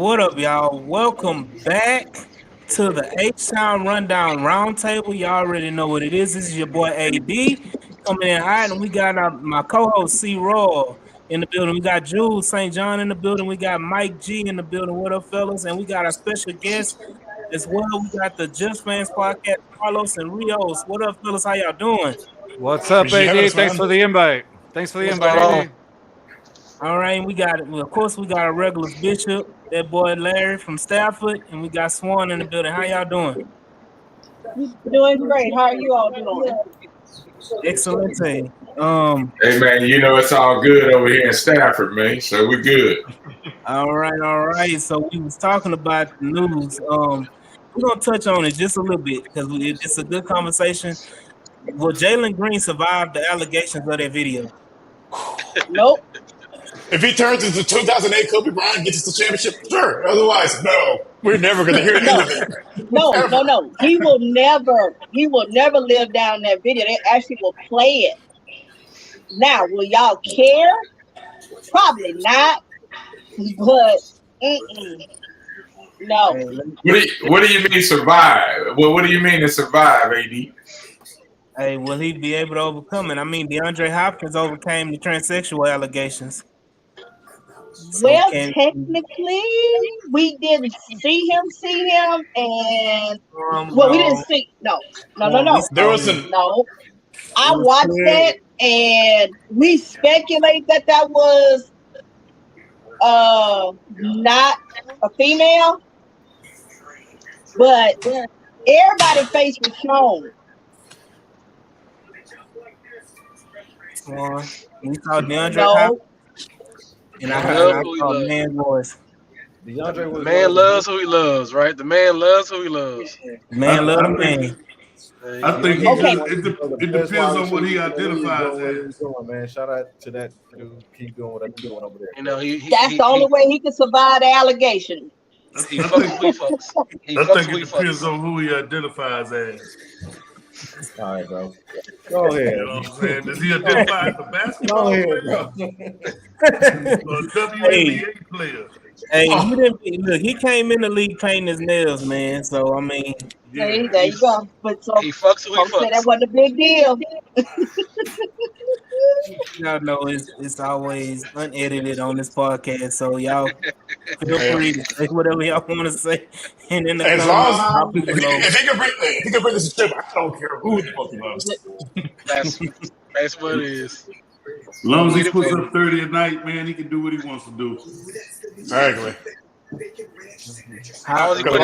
what up, y'all? Welcome back to the H-Town Rundown Roundtable. Y'all already know what it is. This is your boy AD coming in hot, and we got my co-host C. Roy in the building. We got Jules St. John in the building. We got Mike G in the building. What up, fellas? And we got our special guest as well. We got the Just Fans Podcast, Carlos and Rios. What up, fellas? How y'all doing? What's up, Appreciate having AD? us, man. Thanks for the invite. Thanks for the What's invite, going AD. All right, we got it. Well, of course, we got our regulars Bishop, that boy Larry from Stafford, and we got Swan in the building. How y'all doing? Doing great. How are you all doing? Excellent. Hey man, you know it's all good over here in Stafford, man. So we're good. All right. So we was talking about the news. We're gonna touch on it just a little bit because it's a good conversation. Will Jalen Green survive the allegations of that video? Nope. If he turns into 2008 Kobe Bryant, gets us the championship, sure. Otherwise, no. We're never going to hear anything. No. He will never live down that video. They actually will play it. Now, will y'all care? Probably not. But no. What do you mean survive? Well, what do you mean to survive, AD? Hey, will he be able to overcome it? I mean, DeAndre Hopkins overcame the transsexual allegations. Well, technically, we didn't see him, and we didn't see. No. There was some. No, I watched that, and we speculate that was not a female, but everybody's face was shown. We saw DeAndre Hopkins. And I heard a man's voice. The man loves who he loves, right? The man loves who he loves. Man loves the man. I think it depends on what he identifies as. Man, shout out to that dude. Keep doing what I'm doing over there. You know, that's the only way he can survive the allegation. I think it depends on who he identifies as. All right, bro. Go ahead. You know what I'm saying? Does he identify as a basketball player? Or a WNBA player? Hey, look, he came in the league painting his nails, man. So I mean, there you go. But so he fucks who he fucks. That wasn't a big deal. Y'all know it's always unedited on this podcast, so y'all feel free to say whatever y'all want to say. And in the as long as if he can bring this trip, I don't care who the fuck he loves. That's what it is. As long as he puts up 30 a night, man, he can do what he wants to do. Exactly. As long as he put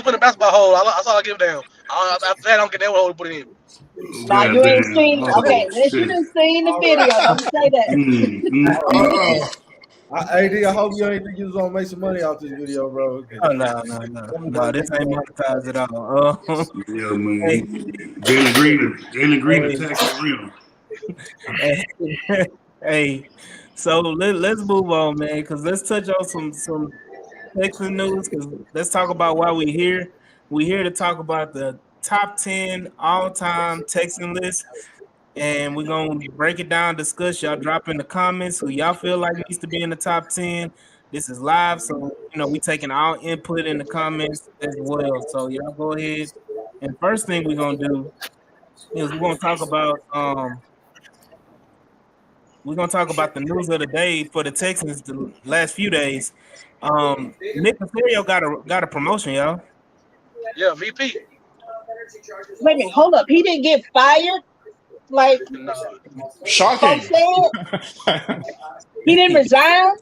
in a basketball hole, that's all I give down. After that, I don't get that hole to put it in. Now you ain't seen. Okay, unless you done seen the video, don't say that. AD, I hope you ain't just gonna make some money off this video, bro. Oh, no, this ain't monetized at all. Yeah, man. Jalen Green attacks the rim. Hey, so let's move on, man, because let's touch on some Texas news. Because let's talk about why we're here. We're here to talk about the top 10 all-time Texan list, and we're gonna break it down, discuss. Y'all drop in the comments who y'all feel like needs to be in the top 10. This is live, so we taking all input in the comments as well. So y'all go ahead. And first thing we're gonna do is we're gonna talk about the news of the day for the Texans the last few days. Nick Casario got a promotion, y'all. Yeah, VP. Wait a minute, hold up. He didn't get fired? Like, shocking. He didn't resign?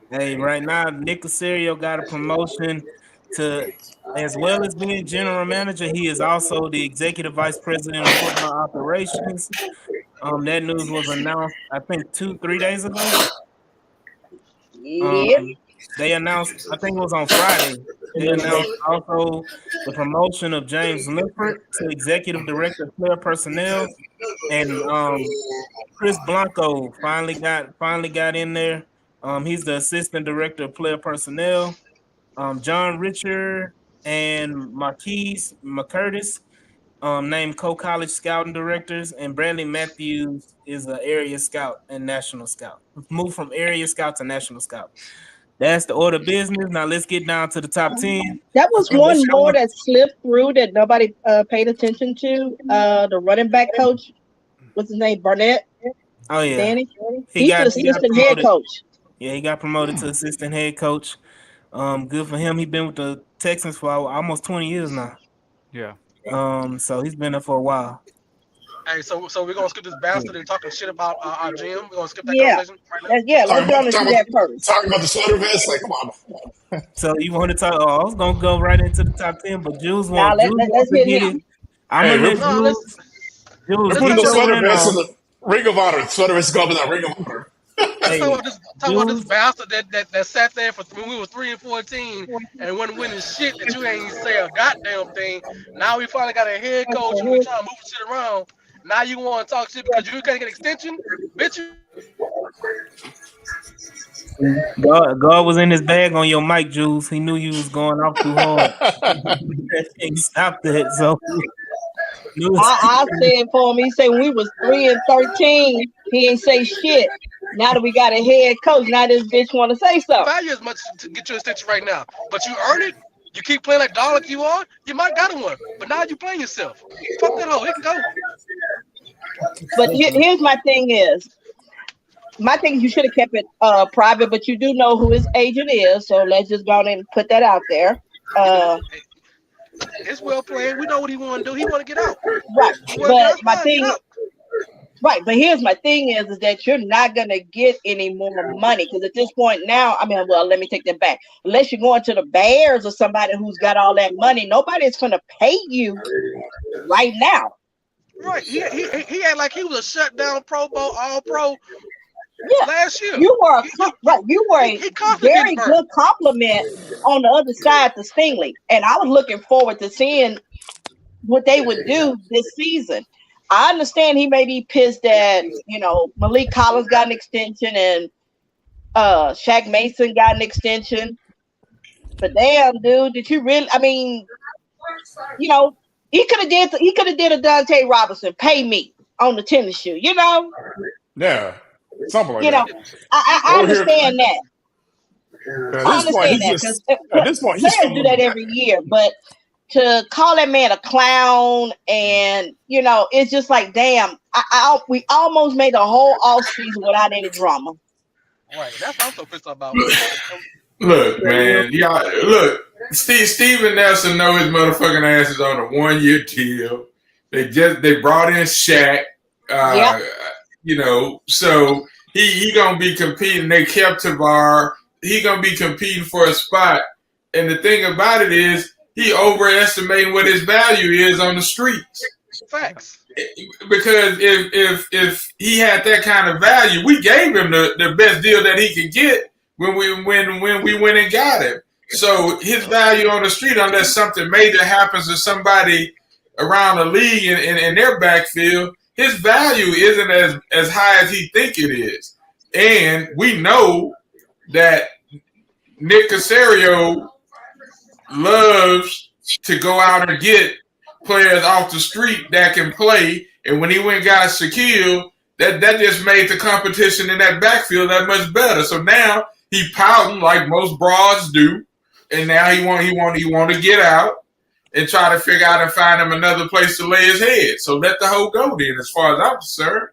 Hey, right now, Nick Casario got a promotion to, as well as being general manager, he is also the executive vice president of football operations. That news was announced, I think, 2-3 days ago. Yep. They announced, I think it was on Friday, they announced also the promotion of James Lippert to executive director of player personnel, and Chris Blanco finally got in there. He's the assistant director of player personnel. John Richard and Marquise McCurtis named co-college scouting directors, and Bradley Matthews is an area scout and national scout. Moved from area scout to national scout. That's the order of business. Now let's get down to the top 10. That was So one let's show more them- that slipped through that nobody paid attention to. The running back coach, what's his name? Barnett. Oh yeah, Danny. he He's got the assistant head promoted. coach. Yeah, he got promoted to assistant head coach. Good for him. He's been with the Texans for almost 20 years now. Yeah. So he's been there for a while. Hey, so we're gonna skip this bastard and talking shit about our GM. We're gonna skip that Yeah. conversation right now. Yeah, let's go and do that first. Talking about the sweater vest, like, come on. So you want to talk? Oh, I was gonna go right into the top 10, but Jules Now, wants let's to hit get him. it. I'm Hey, gonna let No, Jules. We're Jules, putting get the your sweater win vest in on. the Ring of Honor. The sweater vest is going to be the Ring of Honor. Let's Hey, talk about this Jules, bastard that sat there for when we were 3-14 and wasn't winning shit that you ain't say a goddamn thing. Now we finally got a head coach and we trying to move shit around. Now you want to talk shit because you can't get extension, bitch. God was in his bag on your mic, Jules. He knew you was going off too hard. He stopped that. So I said for him, he said when we was 3-13, he ain't say shit. Now that we got a head coach, now this bitch want to say something. Value as much to get your extension right now, but you earn it. You keep playing like dog like you are, you might got one. But now you playing yourself. Fuck that hoe. It can go. But here's my thing is, you should have kept it private, but you do know who his agent is, so let's just go on and put that out there. It's well played. We know what he want to do. He want to get out. Right, but my fine, thing, get out. right, but here's my thing is that you're not gonna get any more money because at this point now, I mean, well, let me take that back. Unless you're going to the Bears or somebody who's got all that money, nobody's gonna pay you right now. Right. He act like he was a shutdown Pro Bowl, All Pro last year. You were a very burnt. good compliment on the other side to Stingley, and I was looking forward to seeing what they would do this season. I understand he may be pissed that Malik Collins got an extension and Shaq Mason got an extension, but damn, dude, did you really? I mean, he could have did a Dante Robinson, pay me on the tennis shoe, Yeah, something like that. I understand that. At this point, he's players do that every year, but to call that man a clown and it's just like, damn, we almost made a whole offseason without any drama. Right, that's what I'm so pissed about. Look, man, y'all, look. Steven Nelson know his motherfucking ass is on a 1-year deal. They brought in Shaq, so he gonna be competing. They kept Tavar. He gonna be competing for a spot. And the thing about it is, he overestimating what his value is on the streets. Facts. Because if he had that kind of value, we gave him the best deal that he could get when we went and got him. So his value on the street, unless something major happens to somebody around the league in their backfield, his value isn't as high as he think it is. And we know that Nick Caserio loves to go out and get players off the street that can play. And when he went and got Shaquille, that just made the competition in that backfield that much better. So now he pouting like most broads do. And now he want to get out and try to figure out and find him another place to lay his head. So let the hoe go then, as far as I'm concerned.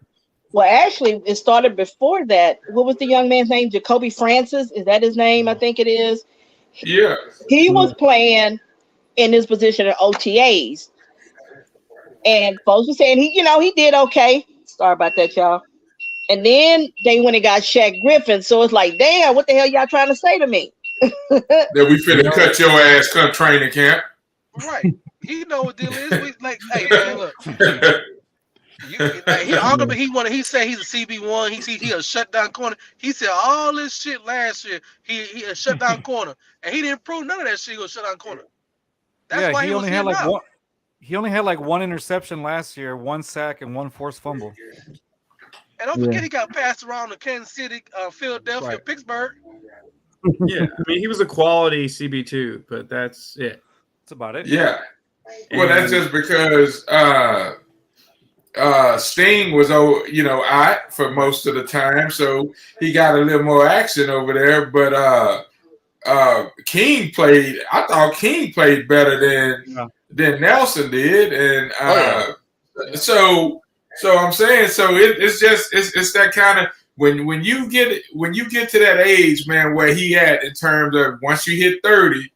Well, actually, it started before that. What was the young man's name? Jacoby Francis? Is that his name? I think it is. Yeah. He was playing in his position at OTAs. And folks were saying he did okay. Sorry about that, y'all. And then they went and got Shaq Griffin. So it's like, damn, what the hell y'all trying to say to me? That we finna cut your ass come training camp. Right. He know what deal is. We, like, hey man, look. He said he's a CB1. He a shutdown corner. He said all this shit last year. He a shutdown corner, and he didn't prove none of that shit. He was shutdown corner. That's why he only had like one. He only had like one interception last year, 1 sack, and 1 forced fumble. And don't forget, he got passed around to Kansas City, Philadelphia, Pittsburgh. Yeah, I mean, he was a quality CB2, but that's it. That's about it. Yeah. Well, that's just because Sting was, out for most of the time, so he got a little more action over there. But King played. I thought King played better than Nelson did, and so I'm saying, so it's that kind of when you get to that age, man, where he at in terms of once you hit 30,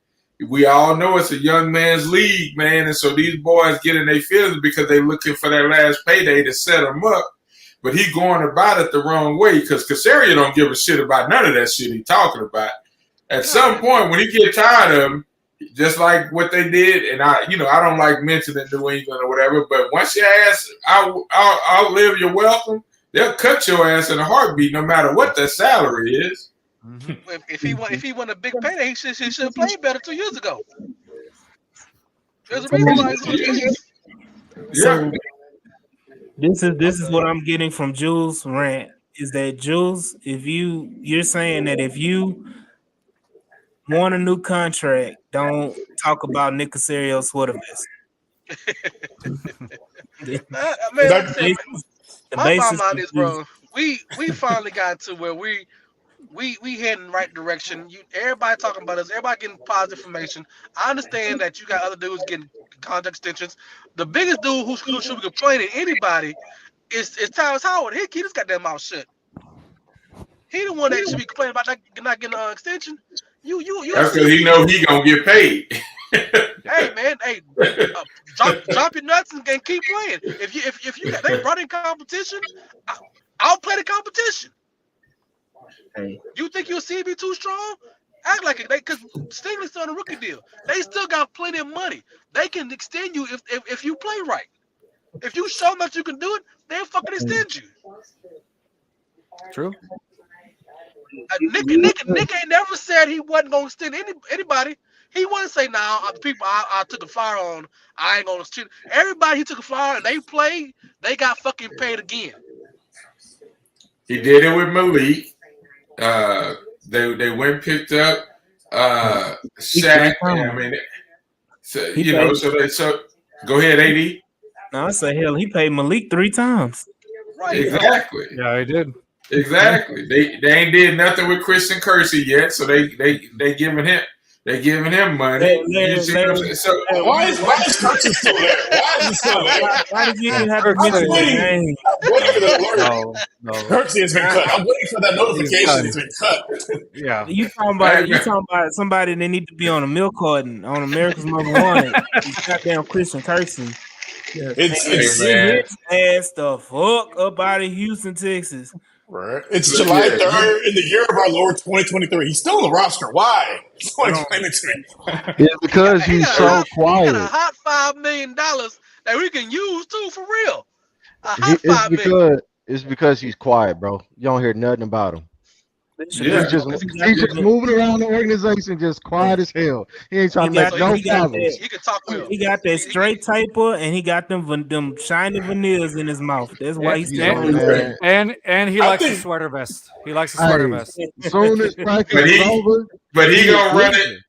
we all know it's a young man's league, man, and so these boys get in their feelings because they looking for that last payday to set them up. But he going about it the wrong way because Casario don't give a shit about none of that shit he talking about. At some point, when he get tired of him, just like what they did, and I don't like mentioning New England or whatever, but once your ass outlive your welcome, they'll cut your ass in a heartbeat, no matter what the salary is. If he won a big payday, he should have played better 2 years ago. There's a reason why he's on the streets. So this is what I'm getting from Jules' rant is that Jules, if you're saying that if you want a new contract, don't talk about Nick Casario's sweater vest. My mind is, bro, we finally got to where we heading right direction. Everybody talking about us. Everybody getting positive information. I understand that you got other dudes getting contract extensions. The biggest dude who should be complaining anybody is Tyrus Howard. He just got that mouth shut. He the one that should be complaining about not getting an extension. That's because he know he gonna get paid. Hey man, drop your nuts and keep playing. If you got they brought in competition, I'll play the competition. Hey. You think your CB too strong? Act like it, because Stingley's still on a rookie deal. They still got plenty of money. They can extend you if you play right. If you show them that you can do it, they'll fucking extend you. True. Nick ain't never said he wasn't gonna extend anybody. He wouldn't say, "Nah, people I took a flyer on, I ain't gonna extend." Everybody he took a flyer and they played, they got fucking paid again. He did it with Malik. They went and picked up Shaq. I mean, so go ahead, AD. No, I say hell, he paid Malik 3 times. Right. Exactly. Yeah, he did. Exactly. They ain't did nothing with Christian Kersey yet, so they giving him money. Why is Kersey still there? Why is he still there? Why did you even have to mention his name? I'm waiting for the alert. No. Kersey has been cut. I'm waiting for that notification. It's been cut. Yeah. You talking about somebody that need to be on a milk carton on America's Most Wanted. Goddamn Christian Kersey. It's ass the fuck up out of Houston, Texas. Right. It's July 3rd in the year of our Lord 2023. He's still on the roster. Why? Explain it to me. It's because he's so quiet. He got a hot $5 million that we can use too, for real. It's because he's quiet, bro. You don't hear nothing about him. Yeah. He's just moving around the organization, just quiet as hell. He ain't trying to make no problems. He can talk well. He got that straight typer, and he got them shiny veneers in his mouth. That's why he's still and he likes a sweater vest. He likes a sweater vest. As soon as practice is over, but he gonna run it.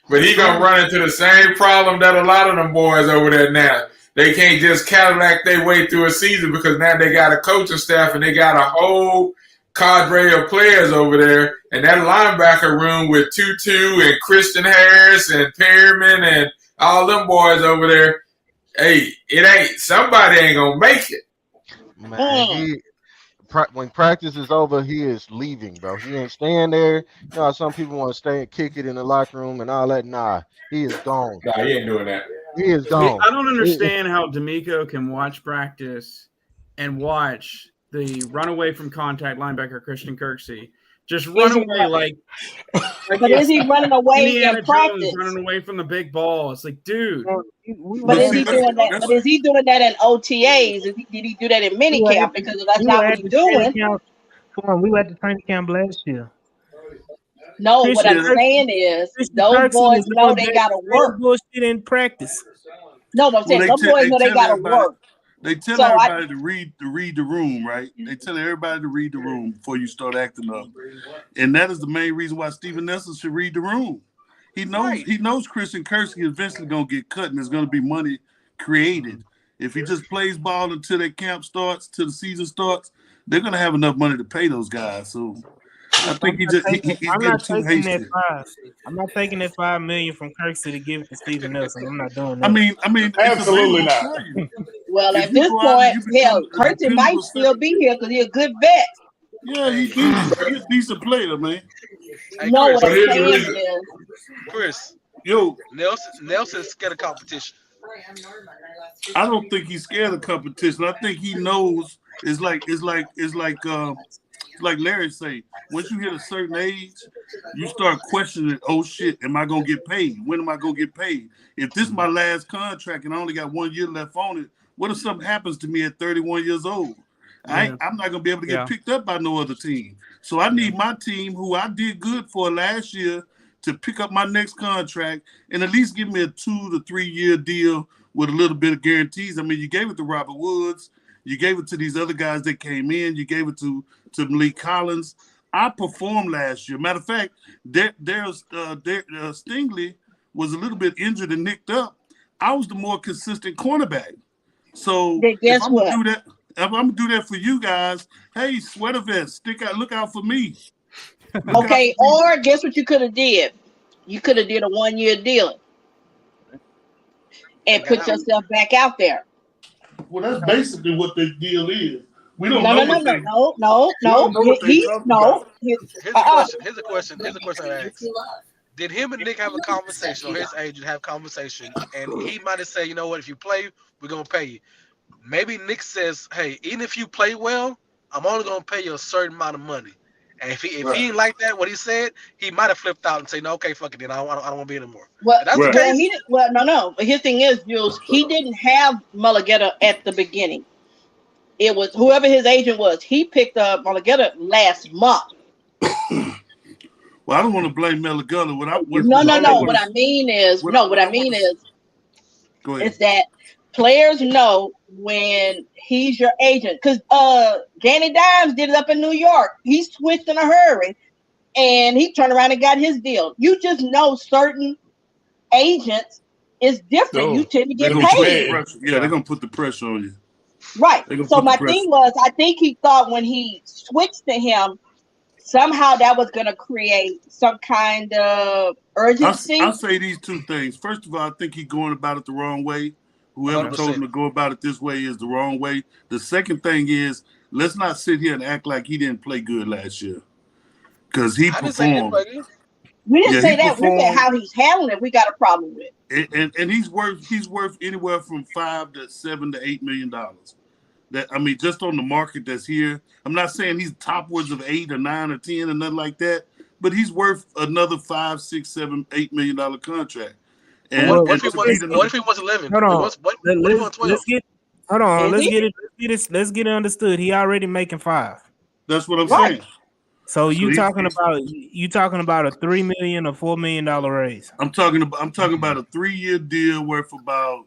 But he gonna run into the same problem that a lot of them boys over there now. They can't just Cadillac their way through a season because now they got a coaching staff and they got a whole cadre of players over there, and that linebacker room with Tutu and Christian Harris and Perriman and all them boys over there. Hey, somebody ain't gonna make it. Man, when practice is over, he is leaving, bro. He ain't staying there. You know, some people want to stay and kick it in the locker room and all that. Nah, he is gone. Nah, he ain't doing that. He is gone. I don't understand how D'Amico can watch practice and watch the runaway from contact linebacker Christian Kersey just run away like but is he running away in practice? Running away from the big ball. It's like, dude. But is he doing that? But is he doing that in OTAs? Did he do that in minicamp? Because that's not what he's doing. We were at the training camp last year. No, what I'm saying is those boys know they gotta work. Bullshit in practice. No, but I'm saying those boys know they gotta work. They tell everybody to read the room, right? They tell everybody to read the room before you start acting up, and that is the main reason why Steven Nelson should read the room. He knows Christian Kersey is eventually gonna get cut, and there's gonna be money created. If he just plays ball until their camp starts, till the season starts, they're gonna have enough money to pay those guys. So I think he's getting too hasty. I'm not taking that $5 million from Kirksey to give it to Steven Nelson. I'm not doing that. I mean, absolutely not. Well, at this point, hell, Kirksey might still be here because he's a good vet. Yeah, he's a decent player, man. Hey, No, Chris, what I'm saying is, Chris, yo, Nelson's scared of competition. I don't think he's scared of competition. I think he knows it's like Larry say, once you hit a certain age, you start questioning, oh shit, am I gonna get paid? When am I gonna get paid? If this is my last contract and I only got 1 year left on it, what if something happens to me at 31 years old? I'm not gonna be able to get picked up by no other team. So I need my team, who I did good for last year, to pick up my next contract and at least give me a 2 to 3 year deal with a little bit of guarantees. I mean, you gave it to Robert Woods, you gave it to these other guys that came in, you gave it to Malik Collins. I performed last year. Matter of fact, Stingley was a little bit injured and nicked up. I was the more consistent cornerback. So if I'm gonna do that for you guys, hey, sweater vest, look out for me. Okay, or guess what you could have did? You could have did a 1 year deal and put yourself back out there. Well, that's basically what the deal is. We don't No. Here's a question I asked. Did him and Nick have a conversation, or his agent have a conversation, and he might have said, you know what, if you play, we're gonna pay you. Maybe Nick says, hey, even if you play well, I'm only gonna pay you a certain amount of money. And if he didn't like that, what he said, he might have flipped out and said, no, okay, fuck it, then I don't want to be anymore. Well, that's the case. No. But his thing is, Jules, he didn't have Mulligetta at the beginning. It was whoever his agent was. He picked up Mulligetta last month. Well, I don't want to blame Mulligetta. What I mean is that players know when he's your agent, because Danny Dimes did it up in New York. He switched in a hurry and he turned around and got his deal. You just know certain agents is different. You tend to get paid. Yeah, they're gonna put the pressure on you. Right. So my thing was, I think he thought when he switched to him, somehow that was going to create some kind of urgency. I'll say these two things. First of all, I think he's going about it the wrong way. Whoever 100%. Told him to go about it this way is the wrong way. The second thing is, let's not sit here and act like he didn't play good last year, because he performed. We didn't say that. We said how he's handling it. We got a problem with. And he's worth anywhere from $5 to $7 to $8 million. That, I mean, just on the market that's here. I'm not saying he's topwards of 8 or 9 or 10 or nothing like that, but he's worth another $5, $6, $7, $8 million contract. And what if he was 11? Hold on. Let's get it understood. He already making 5. That's what I'm saying. So you talking about a $3 million or $4 million raise? I'm talking about a 3-year deal worth about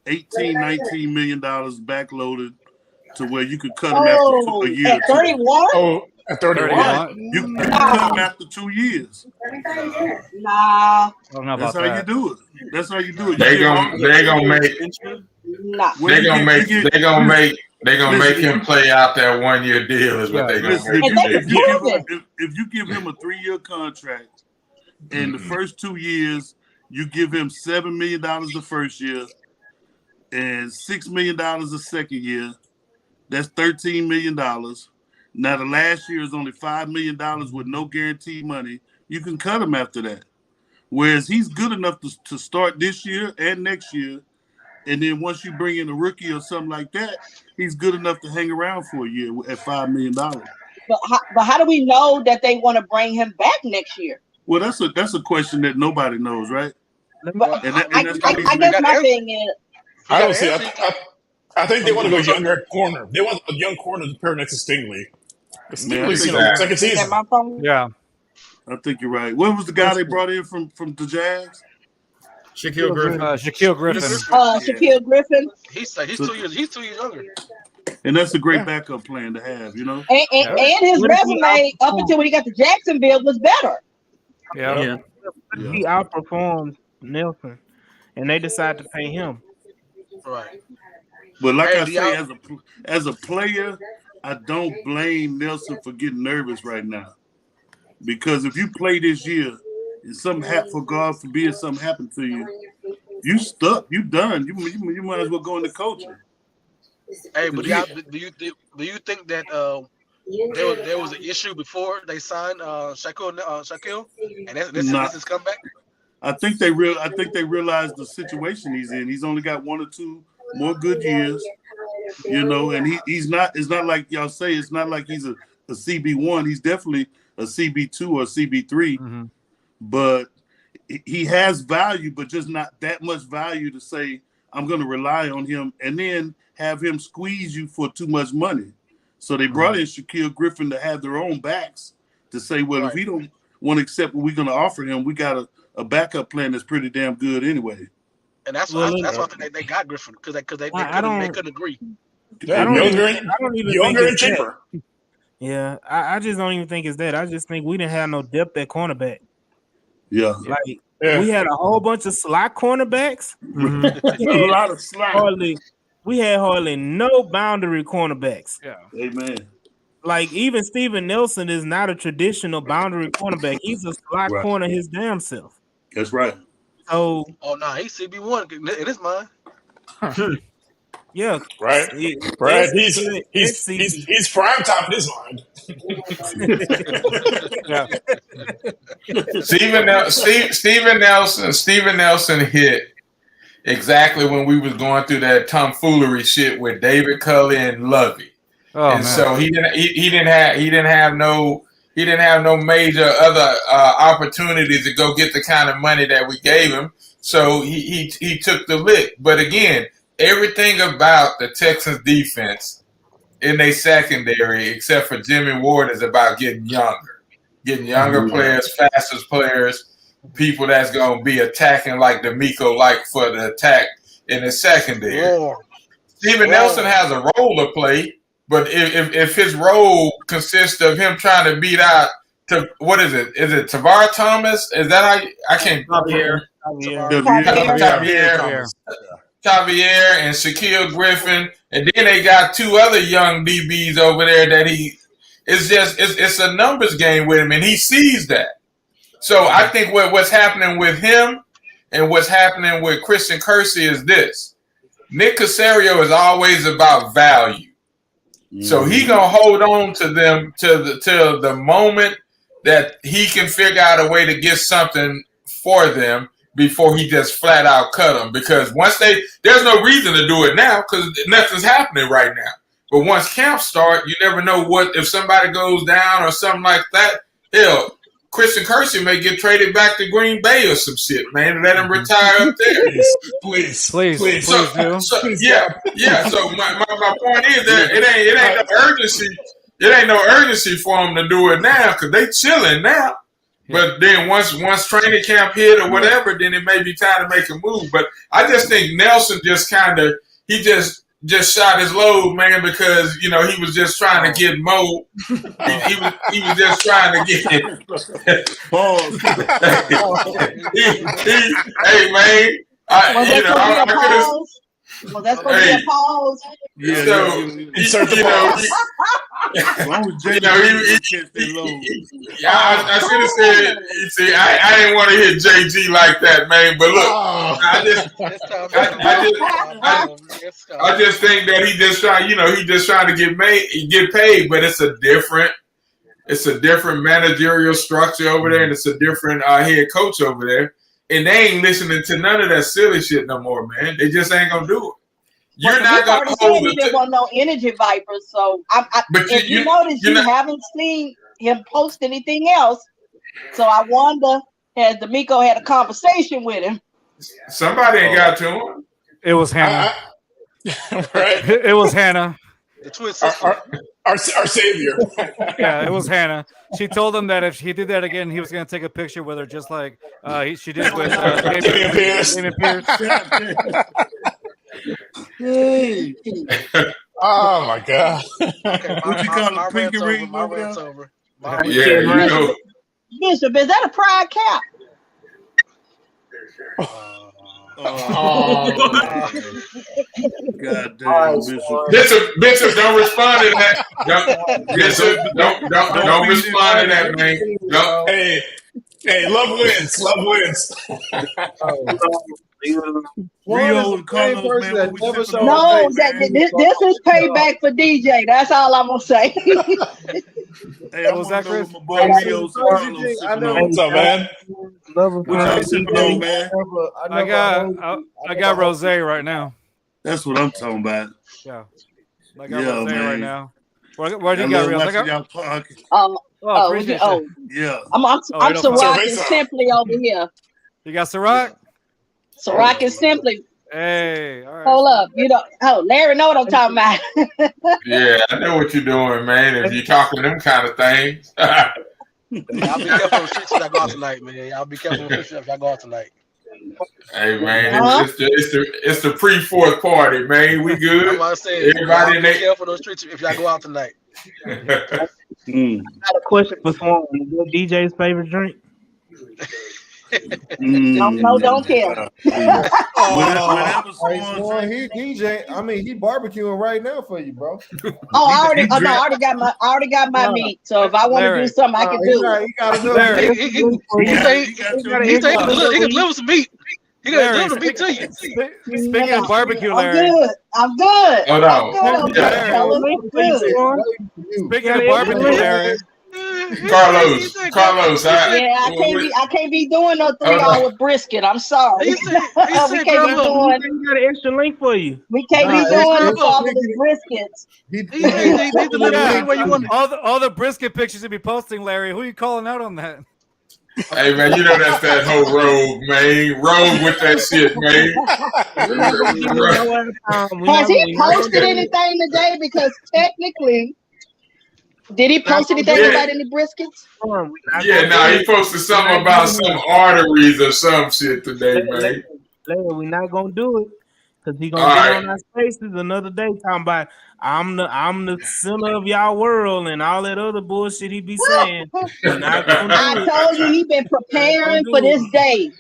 $18-19 million backloaded to where you could cut him after a year. At 31? Oh, at 31. You can cut him after 2 years. Nah. That's how you do it. That's how you do it. They're gonna make him play out that 1 year deal is what they're gonna do. If you give him a 3-year contract and the first 2 years you give him $7 million the first year and $6 million the second year, that's $13 million. Now the last year is only $5 million with no guaranteed money. You can cut him after that. Whereas he's good enough to start this year and next year. And then once you bring in a rookie or something like that, he's good enough to hang around for a year at $5 million. But how do we know that they want to bring him back next year? Well, that's a question that nobody knows, right? But I guess my thing is, I don't see. I think they want to go younger at corner. They want a young corner to pair next to Stingley. Stingley's second season. Yeah, I think you're right. What was the guy they brought in from the Jags? Shaquille Griffin. Shaquille Griffin. Shaquille Griffin. He's 2 years. He's 2 years younger. And that's a great backup plan to have, you know. And his resume up until when he got to Jacksonville was better. Yeah. He outperformed Nelson, and they decided to pay him. Right. But like I say, as a player, I don't blame Nelson for getting nervous right now. Because if you play this year and something happen, for God forbid something happened to you, you stuck. You done. You might as well go into coaching. Hey, but do you think that there was an issue before they signed Shaquille, and this is his comeback? I think they realized the situation he's in. He's only got 1 or 2 more good years, and he's not. It's not like y'all say. It's not like he's a CB1. He's definitely a CB2 or a CB3, but he has value, but just not that much value to say I'm going to rely on him and then have him squeeze you for too much money. So they brought in Shaquille Griffin to have their own backs to say, well, if he don't want to accept what we're going to offer him, we got a backup plan that's pretty damn good anyway. And that's why I think they got Griffin because they couldn't agree. Yeah, I don't even younger and cheaper. Yeah, I just don't even think it's that. I just think we didn't have no depth at cornerback. Yeah. We had a whole bunch of slot cornerbacks. A lot of slot. We had hardly no boundary cornerbacks. Yeah. Amen. Like even Steven Nelson is not a traditional boundary cornerback. He's a slot corner his damn self. That's right. So he's CB1 in his mind. Yeah. Right. He's prime top in his mind. Yeah. Steven Nelson hit exactly when we was going through that tomfoolery shit with David Culley and Lovey. So he didn't have no major other opportunities to go get the kind of money that we gave him. So he took the lick. But again, everything about the Texans defense in their secondary, except for Jimmy Ward, is about getting younger players, fastest players, people that's going to be attacking like D'Amico like for the attack in the secondary. Steven Nelson has a role to play, but if his role consists of him trying to beat out to what is it? Is it Tavar Thomas? Is that how I can't Javier and Shaquille Griffin, and then they got 2 other young DBs over there that it's a numbers game with him, and he sees that. So I think what's happening with him and what's happening with Christian Kersey is this: Nick Caserio is always about value, so he gonna hold on to them till the moment that he can figure out a way to get something for them before he just flat out cut them. Because there's no reason to do it now because nothing's happening right now. But once camp start, you never know if somebody goes down or something like that. Hell, Christian Kersey may get traded back to Green Bay or some shit, man, and let him retire up there. Please So yeah. So my point is that it ain't no urgency. It ain't no urgency for them to do it now because they chilling now. But then once training camp hit or whatever, then it may be time to make a move. But I just think Nelson just just shot his load, man, because he was just trying to get Mo. He was just trying to get. Hey man, Well, that's going to be a pause. Yeah, so, insert the pause. As long as Jay catch that load. I should have said. You see, I didn't want to hit JG like that, man. But look, I just think that he just trying. He just trying to get paid. But it's a different managerial structure over there, and it's a different head coach over there. And they ain't listening to none of that silly shit no more, man. They just ain't gonna do it. You're not gonna hold it. He didn't want no energy vipers, so if you notice, you haven't seen him post anything else. So I wonder, has D'Amico had a conversation with him? Somebody ain't got to him. It was Hannah. Right. It was Hannah. The twin sister. Our savior. Yeah, it was Hannah. She told him that if he did that again, he was going to take a picture with her, just like she did with Damien Pierce. Oh my God! What you call it? Pinky ring? My rant's over. Bishop, is that a pride cap? God damn, Bishop, don't respond to that. Bishop, don't respond to that, man. Hey, love wins. Love wins. Rio and Carlos, man, what we sipping on No, today, man? this is payback for DJ. That's all I'm gonna say. Hey, I want to know what my boy Rio's and Carlos sipping on. What's up, man? What y'all sipping on, man? I got rosé right now. That's what I'm talking about. Yeah, I got rosé right now. What do you got, Rio? Yeah. I'm Ciroc and Simply over here. You got Ciroc? Ciroc and Simply. Hey, all right. Hold up. Larry know what I'm talking about. Yeah, I know what you're doing, man. If you're talking them kind of things. Y'all be careful with streets if y'all go out tonight, man. Y'all be careful with streets if y'all go out tonight. Hey, man, it's the pre-fourth party, man. We good. I'm about to say, everybody be careful those streets if y'all go out tonight. I got a question for Swan. Is that DJ's favorite drink? Don't care. Whenever Swan, he DJ. I mean, he barbecuing right now for you, bro. I already got my meat. So if I want to do something, I can do it. He can deliver some meat. He can deliver meat to you. Speaking of barbecue, Larry. I'm good. Hold on. Speaking of barbecue, Larry. Carlos. I can't be doing no 3-hour brisket. I'm sorry. We got an extra link for you. We can't be doing all of the briskets. All the brisket pictures you be posting, Larry. Who are you calling out on that? Hey, man, you know that's that whole rogue, man. Rogue with that shit, man. Has he posted anything today? Because technically, did he post anything about any briskets? Yeah, he posted something about some arteries or some shit today, man. Later, we're not gonna do it because he's gonna get on our spaces another day talking about I'm the center of y'all world and all that other bullshit he be saying. We're not gonna do I told you he been preparing for this day.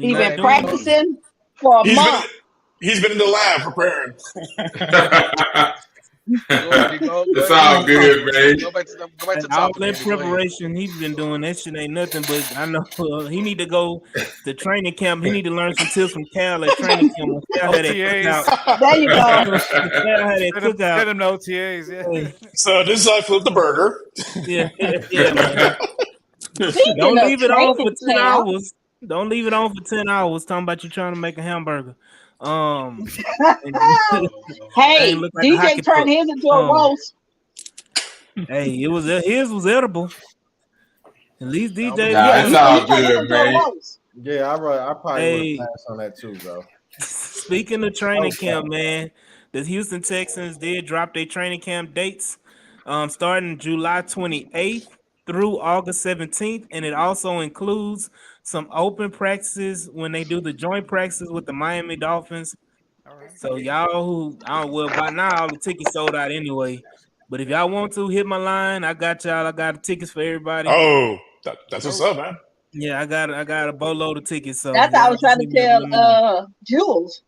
He been practicing for a month. He's been in the lab preparing. It's all good, man. Go back to the all top. that preparation he's been doing, that shit ain't nothing. But I know he need to go to training camp. He need to learn some tips from Cal at training camp. There you go. Get him no OTAs. Yeah. So this is how I flip the burger. Yeah, man. Don't leave it on for 10 hours. Don't leave it on for 10 hours. Talking about you trying to make a hamburger. Hey, DJ turned his into a roast. Hey, his was edible. At least DJ. It's all good, man. Yeah, I probably would pass on that too, bro. Speaking of training camp, man, the Houston Texans did drop their training camp dates, starting July 28th through August 17th, and it also includes some open practices when they do the joint practices with the Miami Dolphins. So y'all by now all the tickets sold out anyway. But if y'all want to hit my line, I got y'all. I got the tickets for everybody. Oh, that's what's up, man. Yeah, I got a boatload of tickets. So that's how I was trying to tell Jules,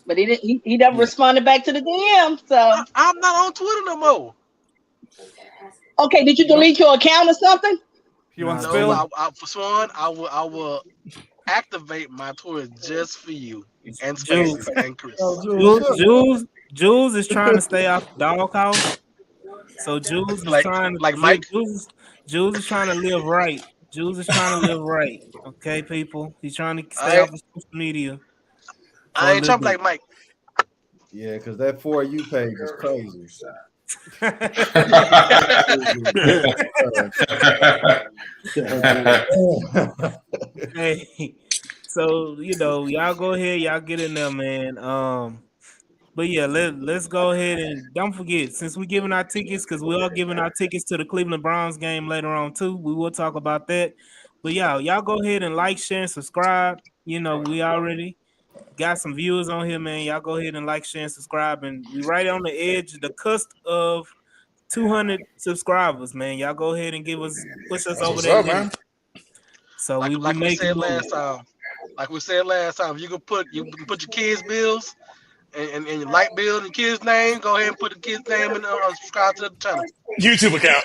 but he didn't. He never responded back to the DM. So I'm not on Twitter no more. Okay, did you delete your account or something? You want to spill? For Swan, I will activate my Twitter just for you and Spaces and Chris. Jules is trying to stay off the doghouse. So Jules is trying to Mike. Jules is trying to live right. Jules is trying to live right. Okay, people. He's trying to stay off of social media. I ain't jumping like Mike. Yeah, because that For You page is crazy. Hey, so y'all go ahead, y'all get in there, man. But yeah, let's go ahead and don't forget, since we're giving our tickets, because we are giving our tickets to the Cleveland Browns game later on too. We will talk about that. But y'all go ahead and like, share, and subscribe. We already got some viewers on here, man. Y'all go ahead and like, share, and subscribe. And we right on the edge, the cusp of 200 subscribers, man. Y'all go ahead and push us over there, man. So like we said last time, Like we said last time, you can put your kids' bills and your light bill and your kids' name. Go ahead and put the kids' name and subscribe to the channel. YouTube account.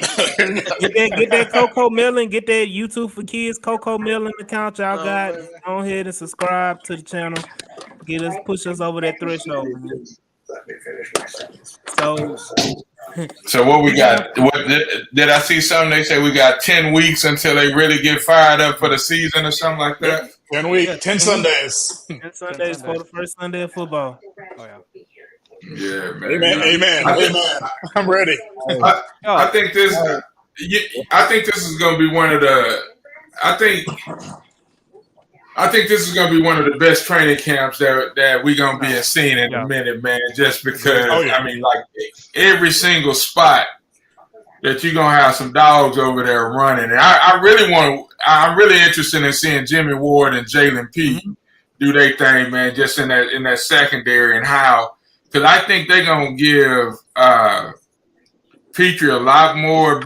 Get that Coco Melon, get that YouTube for Kids Coco Melon account y'all got. Go ahead and subscribe to the channel. Push us over that threshold, man. So what we got? What did I see something? They say we got 10 weeks until they really get fired up for the season or something like that. 10 weeks, 10 Sundays. 10 Sundays for the first Sunday of football. Oh yeah. Yeah, man. Amen. I'm ready. I think this is going to be one of the. I think this is going to be one of the best training camps that we're going to be seeing in a minute, man. Just because, I mean, like every single spot that you're going to have some dogs over there running. And I'm really interested in seeing Jimmy Ward and Jalen P do their thing, man, just in that secondary and how. Because I think they're going to give Petrie a lot more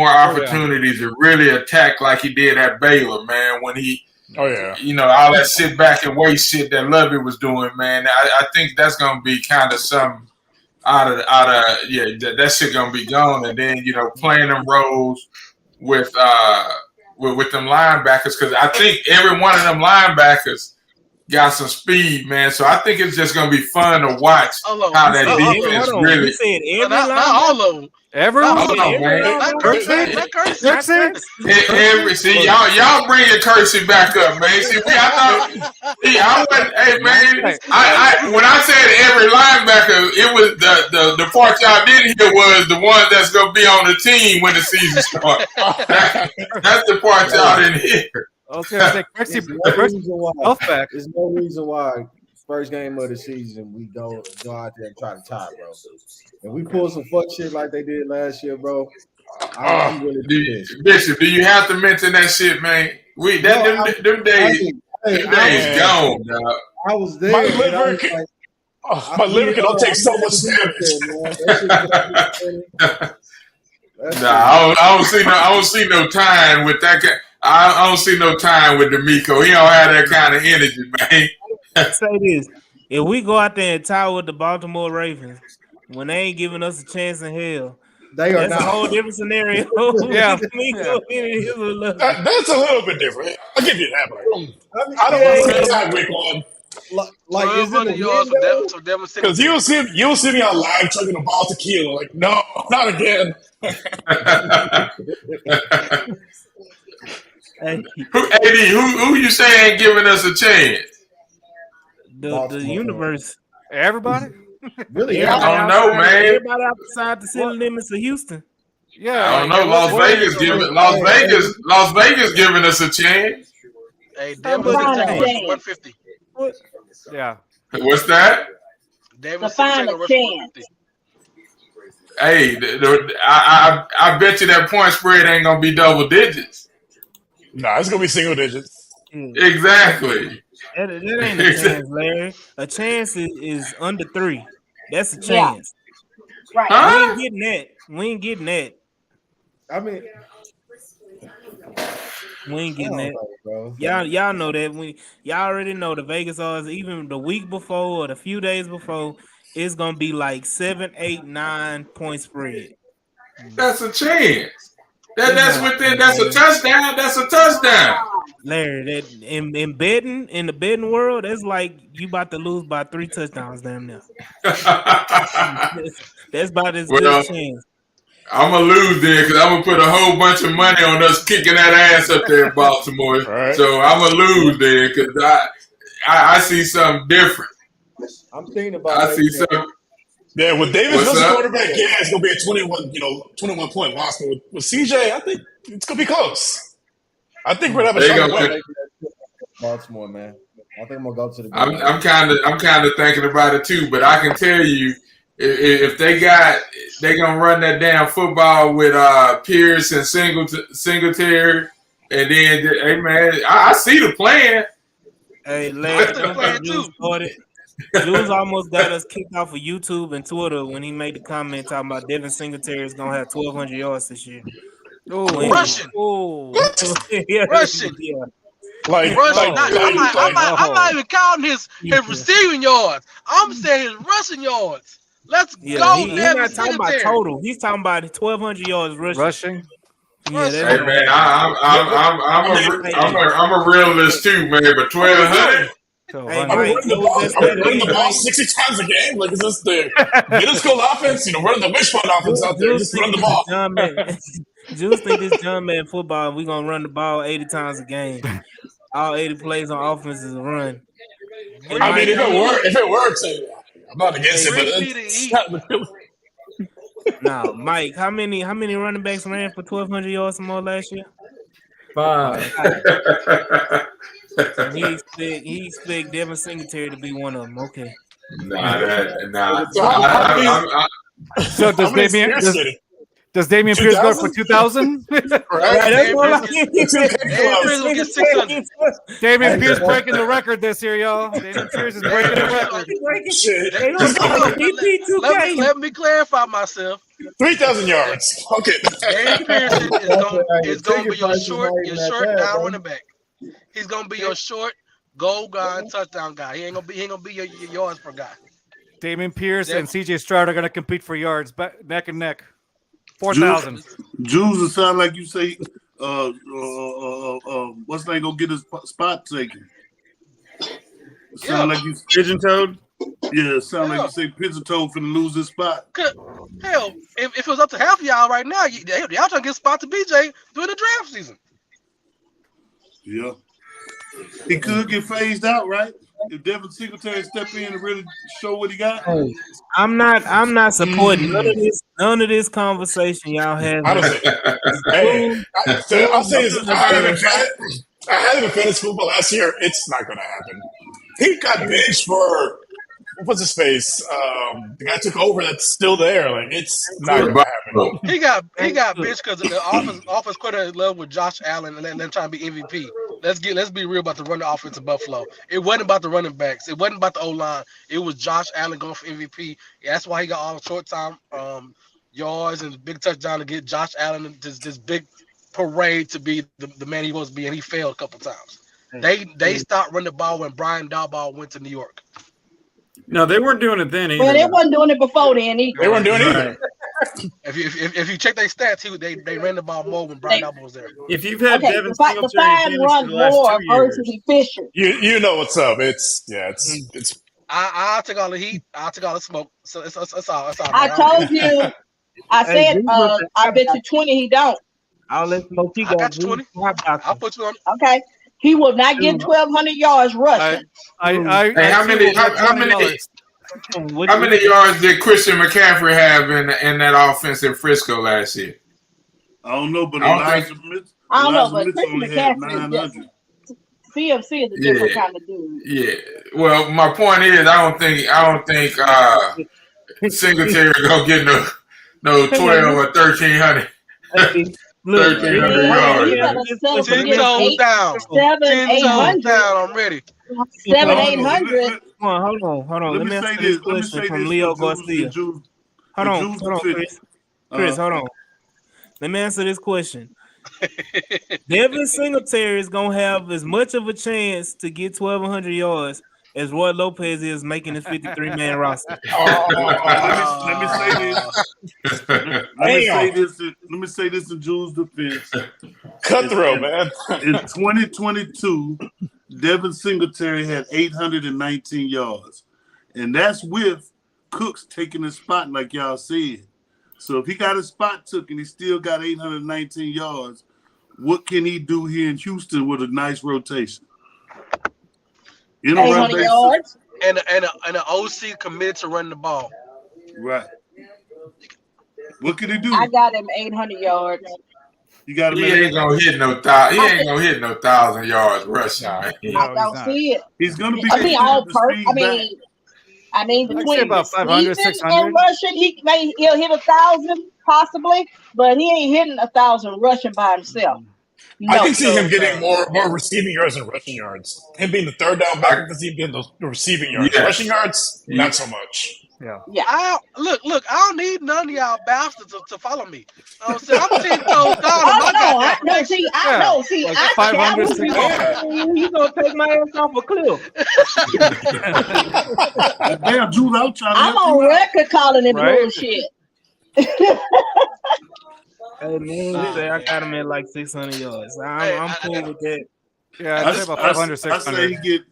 opportunities to really attack like he did at Baylor, man, when he – all that sit back and wait shit that Lovey was doing, man. I think that's gonna be kind of something out of that shit gonna be gone, and then playing them roles with them linebackers, because I think every one of them linebackers got some speed, man. So I think it's just gonna be fun to watch how that defense really. You said every not all of them. Everyone, see y'all bring your Kersey back up, man. See, I went, hey man, when I said every linebacker, it was the part y'all didn't hear was the one that's gonna be on the team when the season starts. That's the part y'all didn't hear. Okay, There's no reason why first game of the season we go out there and try to tie, bro. And we pull some fuck shit like they did last year, bro. I'm really Bishop, do you have to mention that shit, man? Them days gone, dog. I was there. My liver can take so much damage. I don't see no time with that guy. I don't see no time with D'Amico. He don't have that kind of energy, man. Say this: if we go out there and tie with the Baltimore Ravens, when they ain't giving us a chance in hell, that's a whole different scenario. That's a little bit different. I'll give you that, but I don't want to tie with one. Like, because you'll see me on live chugging the ball to kill. Like, no, not again. Who you say ain't giving us a chance? The universe. Everybody? Really? I don't know, man. Everybody outside the city limits of Houston. Yeah, I don't know. Las Vegas giving us a chance. Hey, Denver is 150. What? Yeah. What's that? Denver find a chance. Hey, I bet you that point spread ain't gonna be double digits. Nah, it's gonna be single digits. Exactly. That ain't a chance, Larry. A chance is under 3. That's a chance. Yeah. Right. Huh? We ain't getting that. I mean, we ain't getting that. Y'all know that. Y'all already know the Vegas odds, even the week before or the few days before, it's gonna be like 7, 8, 9 point spread. That's a chance. That's a touchdown. That's a touchdown. Larry, that in the betting world, that's like you about to lose by 3 touchdowns damn near. That's about as good a chance. I'm gonna lose there because I'm gonna put a whole bunch of money on us kicking that ass up there in Baltimore. Right. So I'm gonna lose there because I see something different. I'm thinking about. I see something. Yeah, with Davis as quarterback, it's gonna be a 21 point loss. But with CJ, I think it's gonna be close. I think we're gonna have a shot to win. Baltimore, man. I think I'm gonna go to the. I'm kind of thinking about it too, but I can tell you, if they gonna run that damn football with Pierce and Singletary, and then hey man, I see the plan. Hey, Larry, Jules almost got us kicked off of YouTube and Twitter when he made the comment talking about Devin Singletary is gonna have 1,200 yards this year. Russian. Oh, Russian. Yeah. Like, Rushing, I'm not even counting his receiving yards. I'm saying his rushing yards. Let's go, he's Devin not talking about Singletary. total. He's talking about 1,200 yards rushing. Yeah, that's Hey man, I'm a realist too, man. But 1,200. I'm running the ball 60 times a game. Like, is this the middle school offense? Running the wishbone offense out there. Just run the ball. Juice think this John man football. We gonna run the ball 80 times a game. All 80 plays on offense is a run. I mean, if it works, I'm not against it. But it's not really. Now, Mike, how many running backs ran for 1,200 yards or more last year? 5. So he expect Devin Singletary to be one of them. Okay. Nah. So does Damian Pierce go for 2,000? Damian Pierce breaking the record this year, y'all. Damian Pierce is breaking the record. Let me clarify myself. 3,000 yards. Okay. Damian Pierce is going to be your short down running back. He's going to be your short goal guy and touchdown guy. He ain't gonna be your yards per guy. Damian Pierce and CJ Stroud are going to compete for yards, neck and neck. 4,000. Jules, it sound like you say, what's name gonna get his spot taken? Sound like you Pigeon Toed. Yeah, sound like you say Pigeon Toed finna lose his spot. Hell, if it was up to half of y'all right now, y'all trying to get a spot to BJ during the draft season. Yeah, he could get phased out, right? If Devin Singletary step in and really show what he got. I'm not supporting none of this conversation y'all have. I'll say this: I had him in fantasy football last year. It's not going to happen. He got benched for what's his face? The guy took over. That's still there. Like, it's not going to happen. He got benched because the offense quite in love with Josh Allen and then trying to be MVP. Let's be real about the running offense of Buffalo. It wasn't about the running backs. It wasn't about the O-line. It was Josh Allen going for MVP. That's why he got all the short time yards and big touchdown to get Josh Allen this big parade to be the man he was to be, and he failed a couple times. They stopped running the ball when Brian Daboll went to New York. No, they weren't doing it then either. Well, they wasn't doing it before then either. They weren't doing it either. If you check their stats, they ran the ball more when Brian Daboll was there. If you've had Devin the fine run more versus efficient. You know what's up. It's. I'll take all the heat. I'll take all the smoke. So it's all. I told you. I said I bet you 20 he don't. I'll let smoke you go. I got you 20. I'll put you on. Okay. He will not get 1,200 yards rushing. How many yards did Christian McCaffrey have in that offense in Frisco last year? I don't know, but Christian McCaffrey is CMC is a different kind of dude. Yeah. Well, my point is, I don't think Singletary gonna get no 12 or 1,300. 1,300 yards. 10 toes down. 700-800 down. I'm ready. 700-800. Hold on. Let me answer this question from Leo Garcia. Hold on, Chris. Hold on. Let me answer this question. Devin Singletary is gonna have as much of a chance to get 1,200 yards as Roy Lopez is making his 53-man roster. Let me say this in Jules' defense. Cutthroat, man. In 2022, Devin Singletary had 819 yards. And that's with Cooks taking his spot, like y'all said. So if he got his spot took and he still got 819 yards, what can he do here in Houston with a nice rotation? 800 yards. And an OC committed to running the ball. Right. What can he do? I got him 800 yards. You got him. He ain't gonna hit no 1,000 yards rushing. I don't see it. He's gonna be. I mean, between about 500, 600 and rushing, he'll hit 1,000 possibly, but he ain't hitting 1,000 rushing by himself. No, I can see him getting more receiving yards than rushing yards. Him being the third down back, I can see him getting those receiving yards. Yeah. Rushing yards, not so much. Yeah. Yeah. Look, I don't need none of y'all bastards to follow me. I'm saying I'm 10 toes down on Oh my no, goddamn no, prediction. see, Yeah. I Like 500, challenge 600. You gonna take my ass off a cliff? Damn, Jules, I'm trying to I'm help on you out. record calling it Right? bullshit. Hey man, say I got him at like 600 yards. I'm cool with that. Yeah, I'd say about 500, I 600. say he get.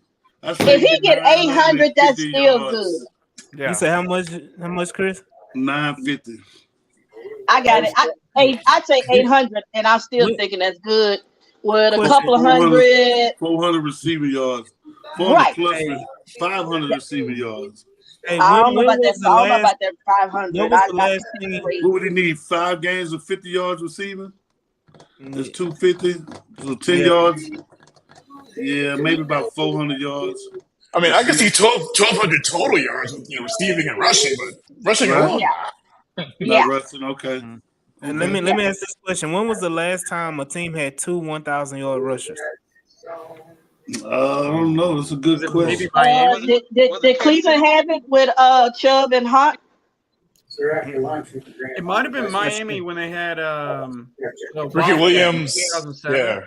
I say If he get 800, that's 950 still yards. good. Yeah. You say how much, Chris? 950. I got it. I'd say 800, and I'm still thinking that's good. With a Question. couple of 100. 400 receiving yards. 400 Right. plus Hey. 500 receiving yards. Hey, I don't know about that. was the I don't know last? about that 500. When was the last thing? What would he need? 5 games of 50 yards receiving? That's 250. So 10 Yeah. yards. Yeah, maybe about 400 yards. I mean, I can see 1,200 total yards with receiving and rushing, but rushing alone. Yeah. Not rushing. Okay. And let me ask this question: when was the last time a team had 2 1,000-yard rushers? I don't know. That's a good question. Did Cleveland have it with Chubb and Hart? It might have been Miami when they had Ricky Williams. 2007. Yeah.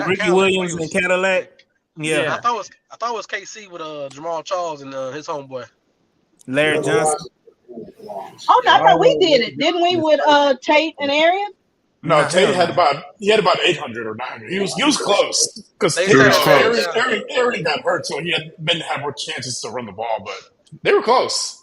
Ricky Williams and Cadillac. Yeah. I thought it was KC with Jamal Charles and his homeboy. Larry Johnson. Oh no, I thought we did it, didn't we? With Tate and Arian. No, Tate had about 800 or 900. He was close because Aaron got hurt, so he didn't have more chances to run the ball, but they were close.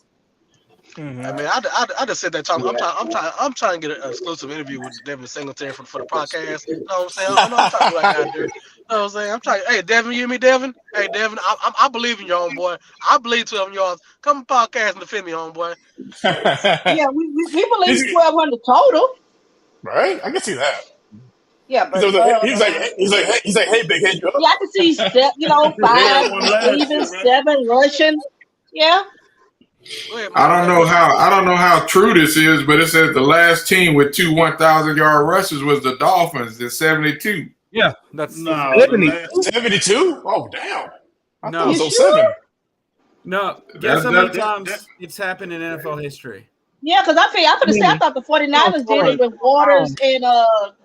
Mm-hmm. I mean, I just said that time. I'm trying to get an exclusive interview with Devin Singletary for the podcast. You know what I'm saying? I'm trying to do what I got there. You know what I'm saying? I'm trying. Hey, Devin, you hear me, Devin? Hey, Devin, I believe in you, homeboy. I believe 12 yards. Come podcast and defend me, homeboy. Yeah, we believe 1,200 total. Right? I can see that. Yeah, but he's like, hey, big head. Yeah, I can see 5, even 7 rushing. Yeah. I don't know how true this is, but it says the last team with 2 1,000-yard rushes was the Dolphins in '72. Yeah, that's 72. Oh damn! I thought it was 07. No, guess how many times it's happened in NFL history. Yeah, because I thought the 49ers did it with Waters and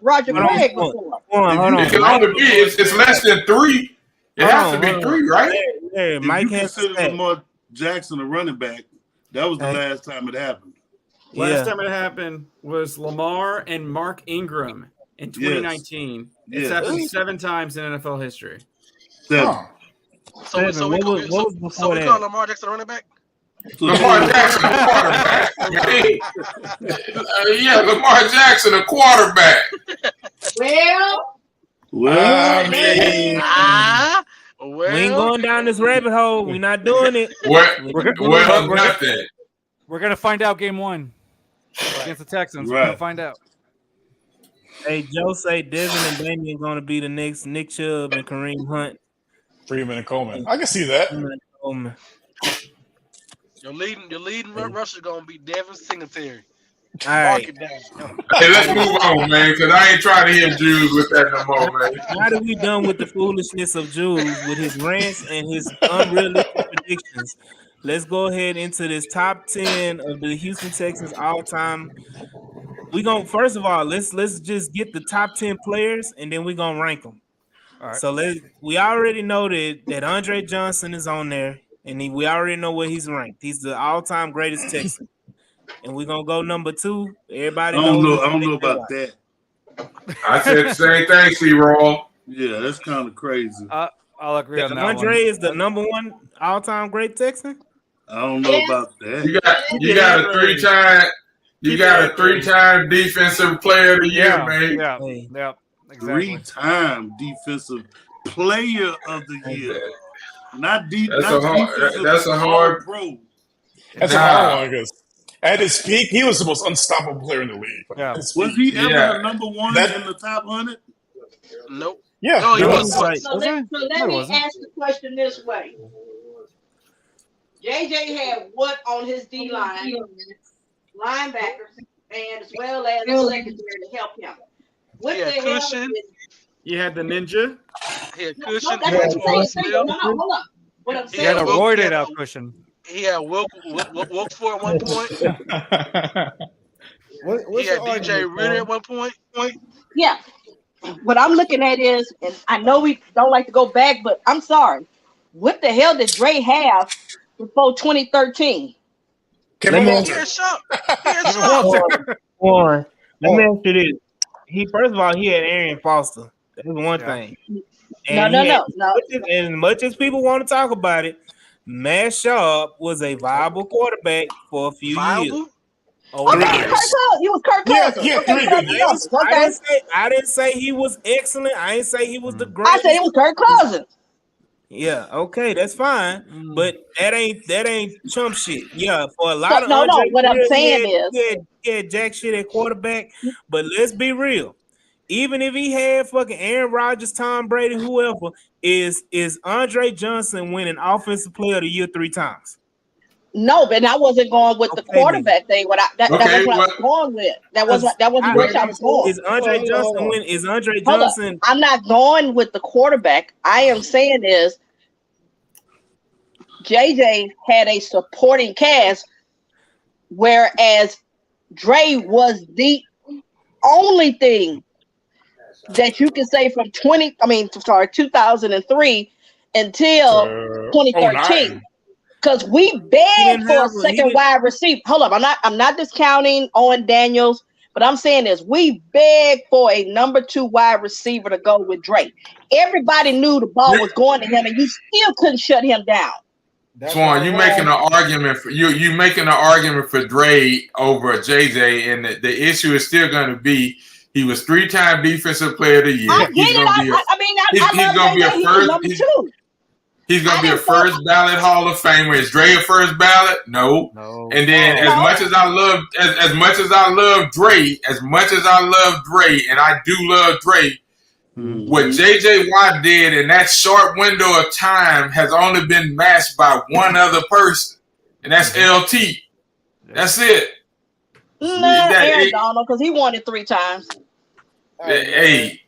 Roger Craig before. It can only be it's less than 3. It has to be 3, right? Hey, Mike has consider Lamar Jackson a running back. That was the last time it happened. Last time it happened was Lamar and Mark Ingram in 2019. It's happened 7 times in NFL history. So we call Lamar Jackson a running back? Lamar Jackson a quarterback. Yeah, Lamar Jackson a quarterback. Well, I mean, we ain't going down this rabbit hole. We're not doing it. We're gonna find out game 1 against the Texans. We're gonna find out. Hey, Joe say Devin and Damian gonna be the next Nick Chubb and Kareem Hunt. Freeman and Coleman. I can see that. Your leading rusher gonna be Devin Singletary. All right. Hey, let's move on, man, because I ain't trying to hear Jules with that no more, man. Now that we done with the foolishness of Jules with his rants and his unrealistic predictions, let's go ahead into this top 10 of the Houston Texans all time. We gonna first of all let's just get the top 10 players and then we're gonna rank them. All right. So we already know that Andre Johnson is on there, and we already know where he's ranked. He's the all-time greatest Texan. And we're gonna go number 2. Everybody knows. I don't know about that. I said the same thing, C-Roll. Yeah, that's kind of crazy. I'll agree on that. Andre is the number 1 all-time great Texan. I don't know about that. You got a 3-time. You got a 3-time defensive player of the year, man. Yeah, exactly. 3-time defensive player of the year. That's a hard pro. That's a hard one because at his peak, he was the most unstoppable player in the league. Yeah. Was he ever the number 1 in the top 100? Nope. Yeah. No, he wasn't. So let me ask the question this way. JJ had what on his D-line? Linebackers, and as well as the secondary to help him. What the hell? You had the ninja. He had cushion. No, hold up. What I'm He had saying a roided out cushion. He had Wilk for at one point. What's He had your DJ argument, Ritter Quan? at one point. Yeah. What I'm looking at is, and I know we don't like to go back, but I'm sorry. What the hell did Dre have before 2013? Kevin me He Walter. had Shop. He had Shop. Warren, let me ask you this. He first of all, he had Arian Foster. That's one thing. And No. as much as people want to talk about it, Matt Sharp was a viable quarterback for a few years. Oh, okay, he was Kirk Cousins. Yeah, Okay, three Kirk good Cousins. years. Okay. I didn't say he was excellent. I didn't say he was the I greatest. said it was Kirk Cousins. Yeah, okay, that's fine. But that ain't chump shit. Yeah, for a lot of No. Andre What I'm Hill, saying is, he had jack shit at quarterback. But let's be real. Even if he had fucking Aaron Rodgers, Tom Brady, whoever, is Andre Johnson winning Offensive Player of the Year 3 times? no, but I wasn't going with the quarterback thing. That wasn't what I was going with. That wasn't where I was going. Is Andre Johnson win? Is Andre Hold up. Johnson? I'm not going with the quarterback. I am saying is JJ had a supporting cast, whereas Dre was the only thing that you can say from 2003 until 2013. Because we begged for a second wide receiver. Hold up, I'm not discounting Owen Daniels, but I'm saying this: we begged for a number 2 wide receiver to go with Dre. Everybody knew the ball was going to him, and you still couldn't shut him down. Swan, you making an argument for you making an argument for Dre over JJ, and the issue is still going to be he was 3-time Defensive Player of the Year. I get it. He's going to be a first. He's going to be a first ballot Hall of Famer. Is Dre a first ballot? No. And then as much as I love Dre, and I do love Dre, what JJ Watt did in that short window of time has only been matched by one other person, and that's LT. That's it. Aaron Donald, because he won it 3 times. Hey.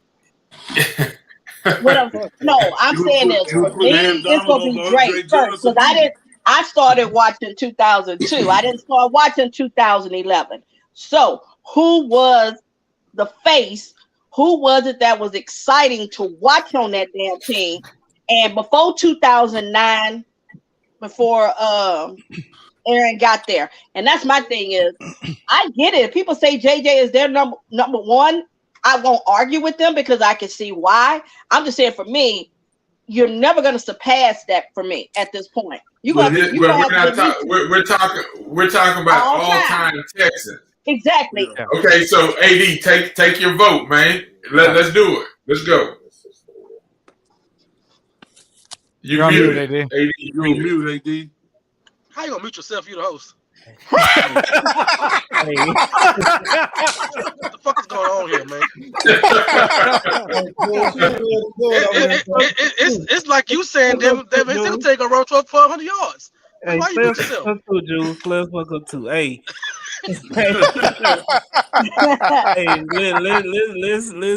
I'm saying this. For me, it's gonna be Dre first, because I started watching 2002. I didn't start watching 2011. So who was the face? Who was it that was exciting to watch on that damn team? And before 2009, before Aaron got there, and that's my thing is, I get it. If people say JJ is their number 1, I won't argue with them because I can see why. I'm just saying, for me, you're never going to surpass that for me at this point. We're talking about all-time Texans. Exactly. Okay, so AD, take your vote, man. Let's do it. Let's go. You're on mute, AD. You're on mute, AD. How you gonna mute yourself? You the host. Hey. What the fuck is going on here, man? It's like you saying Devin Singletary take a road for 1,200 yards. Hey, why you mute yourself? Let's fuck up too. Hey. Hey,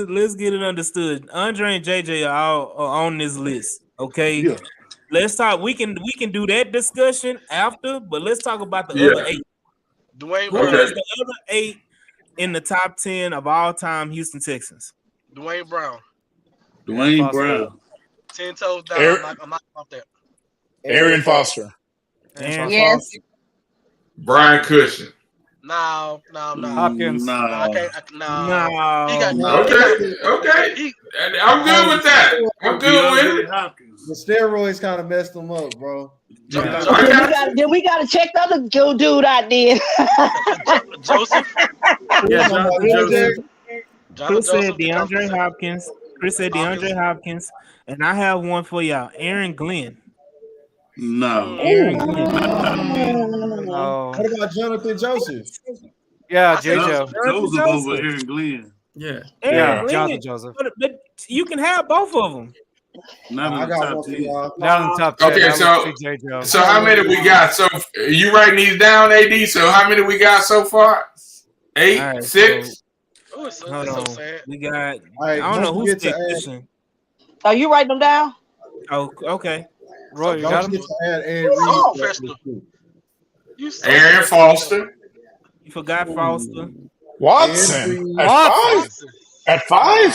let's get it understood. Andre and JJ are on this list. Okay. Yeah. Let's talk. We can do that discussion after, but let's talk about the other 8. Dwayne Who is the other 8 in the top 10 of all time Houston Texans? Dwayne Brown. 10 toes down. I'm not about that. Arian Foster. Yes. Brian Cushing. No. Hopkins. No. Okay. I'm good with that. I'm good with it. The steroids kind of messed them up, bro. Then we got to check the other dude out there. Joseph. Chris said DeAndre Hopkins. And I have one for y'all. Aaron Glenn. No. What about Jonathan Joseph? Yeah, JJ. Joseph over Aaron Glenn. Yeah. Jonathan Joseph. But you can have both of them. Not in the top 10. Not in the top 10. Okay, so how many we got? So you writing these down, AD? So how many we got so far? 8, right, 6? Hold on. So sad. We got. Right, I don't know who's fishing. Are you writing them down? Oh, okay. Roy, you got him? So professional. You so Aaron Foster. You forgot Foster. Watson at five. At five?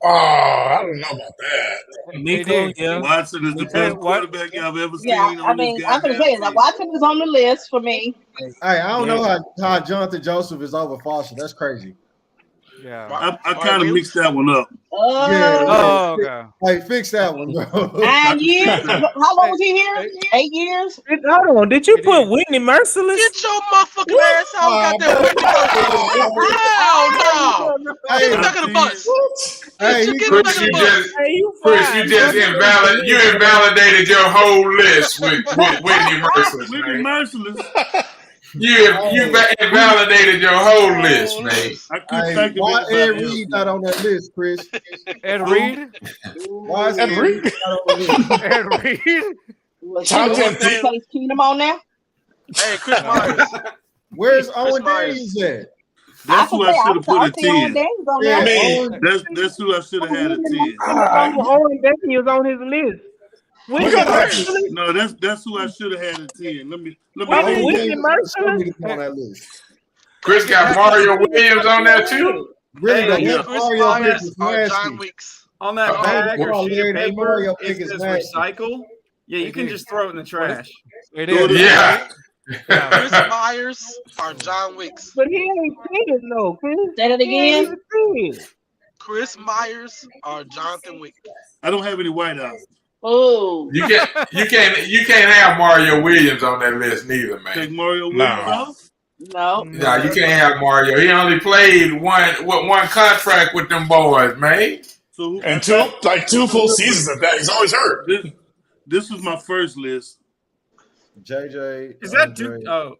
Oh, I don't know about that. Nico, yeah. Watson is the best quarterback y'all ever seen. Yeah, I mean, I'm gonna say like Watson is on the list for me. Hey, I don't know how Jonathan Joseph is over Foster. That's crazy. Yeah, I kind of mixed that one up. Oh, okay. Hey, fix that one, bro. 9 years. How long was he here? 8 years. Hold on. Did you put Whitney Merciless? Get your motherfucking ass out! Got that Whitney Hell no! Get him back in the bus. Chris, you just invalidated your whole list with Whitney Merciless. Whitney Merciless. You invalidated your whole list, man. I couldn't think of why it. Ed Reed not on that list, Chris? Ed Reed? Why is Ed Reed not on the list? Ed Reed? Place Keenum on there. Hey, Chris Myers. Where's Owen Daniels at? That's who I should have put at 10. Yeah, That's who I should have had at 10. Owen Daniels on his list. No, that's who I should have had at 10. Let me Whitney Merciless on that list. Chris got Mario Williams on there too. Really, Chris Myers or John Weeks. On that bag or sheet of paper, Mario it pick is says nasty. recycle. Yeah, you can just throw it in the trash. It is. Yeah. Chris Myers or John Weeks. But he ain't seen it though, Chris. Say that again. Chris Myers or Jonathan Wick. I don't have any whiteouts. Oh, You can't have Mario Williams on that list neither, man. Take Mario Williams off? no. No, you can't have Mario. He only played one contract with them boys, man. So And two full seasons of that. He's always hurt. This was my first list. JJ. Is that Andre, Duke? Oh,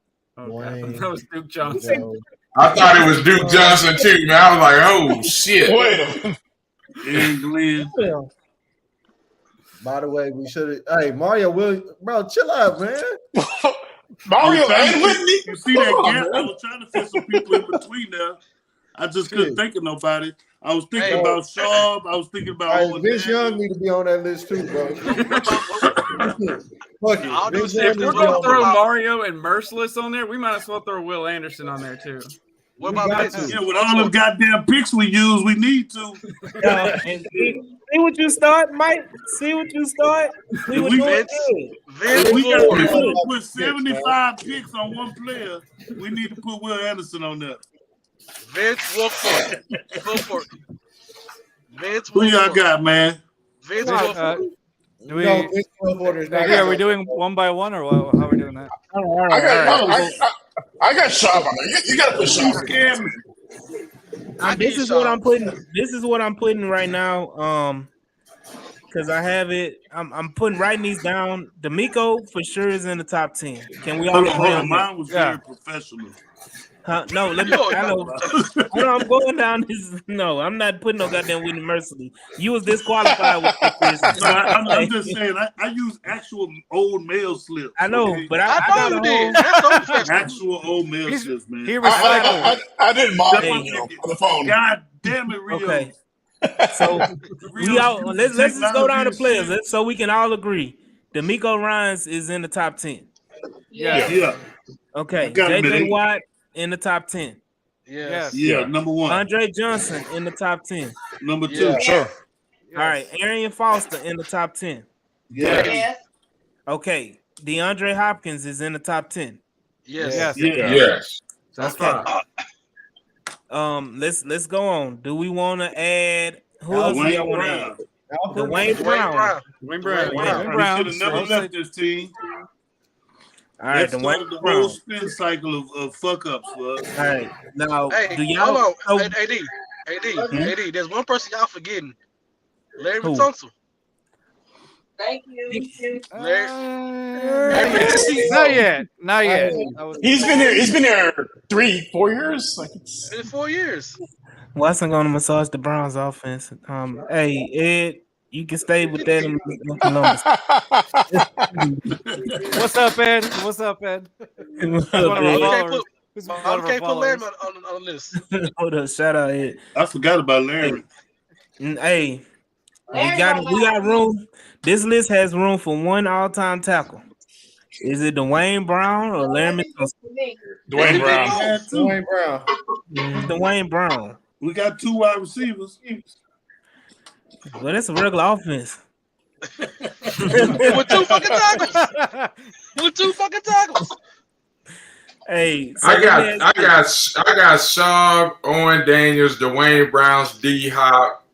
Wayne, that was Duke Johnson. Joe. I thought it was Duke Johnson too, man. I was like, oh shit. Wait a minute. And Glenn. By the way, we should have. Hey, Mario Williams, bro, chill out, man. Mario and Whitney. You see that gap? I was trying to fit some people in between there. I just couldn't think of nobody. I was thinking about Sharp. I was thinking about Hey, Vince Young need to be on that list too, bro. Fuck it. Vince Young If need we're to be gonna on throw there. Mario and Merciless on there, we might as well throw Will Anderson on there too. What about Vince? Yeah, with all them goddamn picks we use, we need to. And see what you start, Mike. See what you start. We were doing Vince We got Wilfork. to put 75 picks on one player. We need to put Will Anderson on there. Vince Wilfork. Vince Who y'all Wilfork. got, man? Vince Wilfork. Do we? No, Vince Wilfork is not. Are we doing one by one or how are we doing that? I got Sharp on there. You got to put Sharp. This is what I'm putting. This is what I'm putting right now. Because I have it. I'm writing these down. D'Amico for sure is in the top 10. Can we all agree on that? Mine was very professional. No, let me. I know. I'm going down this. No, I'm not putting no goddamn Whitney Merciless. You was disqualified with this. No, I'm just saying. I use actual old mail slips. I know, okay? but I got a whole actual old mail slips, man. He recycled. I didn't mark it on the phone. God damn it, Rio. Okay. So we all let's just go down the players so we can all agree. D'Amico Ryans is in the top 10. Yeah. Okay. Got him at JJ 8. Watt in the top 10. Yes. Yeah, number 1. Andre Johnson in the top 10. Number 2. Yeah. Sure. All right. Arian Foster in the top 10. Yeah. Okay. DeAndre Hopkins is in the top 10. Yes. Yes. That's Okay. fine. Let's go on. Do we want to add who else do Dwayne y'all want to Brown. add? Dwayne Brown. Dwayne Brown. He Brown. should have never left this team. All right, That Dwayne started the Brown. whole spin cycle of fuck ups for us. All right. Now, Hey, do y'all hold on. so- AD. There's one person y'all forgetting. Larry Who? Tunsil. Thank you. Not yet. Not yet. He's been here. He's been here 3-4 years. Like it's Been 4 years. Watson going to massage the Browns offense. Hey Ed, you can stay with that in Columbus. What's up, Ed? What's up, Ed? What's One up, of our Ed? followers. Who's one I of our can't put Larry followers. on the list. Hold up, shout out Ed. I forgot about Larry. Hey, We got room. This list has room for one all-time tackle. Is it Dwayne Brown or Larry Tunsil? Dwayne Brown. Dwayne Brown. It's Dwayne Brown. We got 2 wide receivers. Well, that's a regular offense. With 2 fucking tackles. With 2 fucking tackles. Hey, so I got Schaub, Owen Daniels, Dwayne Browns, D Hop,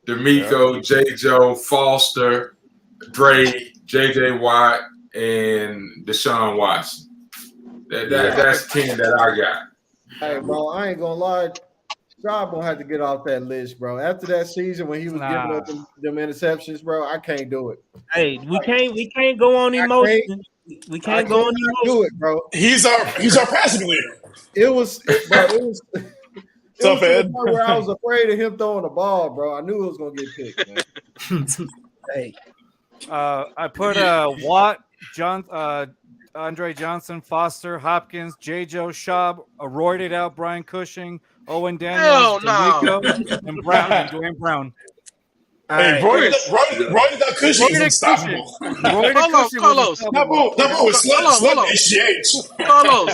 D'Amico, J. Joe, Foster, Dre, JJ Watt, and Deshaun Watson. That's 10 that I got. Hey, bro, I ain't gonna lie. Schaub gonna have to get off that list, bro. After that season when he was giving up them interceptions, bro, I can't do it. Hey, we can't go on emotion. We can't go on emotion. Do it, bro. He's our passing leader. It was Tough, Ed. where I was afraid of him throwing the ball, bro. I knew it was gonna get picked, man. Hey, I put Watt, Andre Johnson, Foster, Hopkins, J. Joe, Schaub, a roided out Brian Cushing, Owen Daniels, D'Amico, and Dwayne Brown. Hey, roided out Cushing is unstoppable.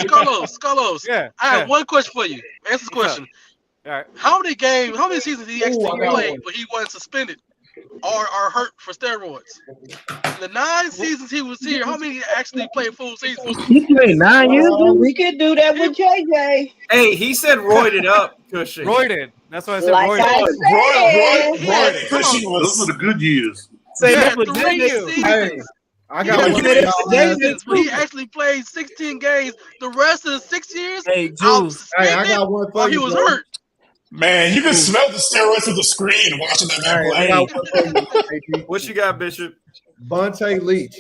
Carlos. Carlos. Yeah. I have one question for you. Answer the question. All right. How many seasons did he actually play but he wasn't suspended or hurt for steroids? In the 9 seasons he was here, how many actually played full seasons? He played 9 years. We could do that with JJ. Hey, he said roided up Cushing. Roided. That's why I said Like roided. Roided. Cushing Those were the good years. Say He that had for 3 JJ. seasons. I He got had one 3 for y'all. seasons where he actually played 16 games. The rest of the 6 years, Hey, I was Juice. Hey, I suspended got one for or he you, was bro. hurt. Man, you can smell the steroids through the screen watching that man All play. I got one for you, AP. What you got, Bishop? Vontae Leach.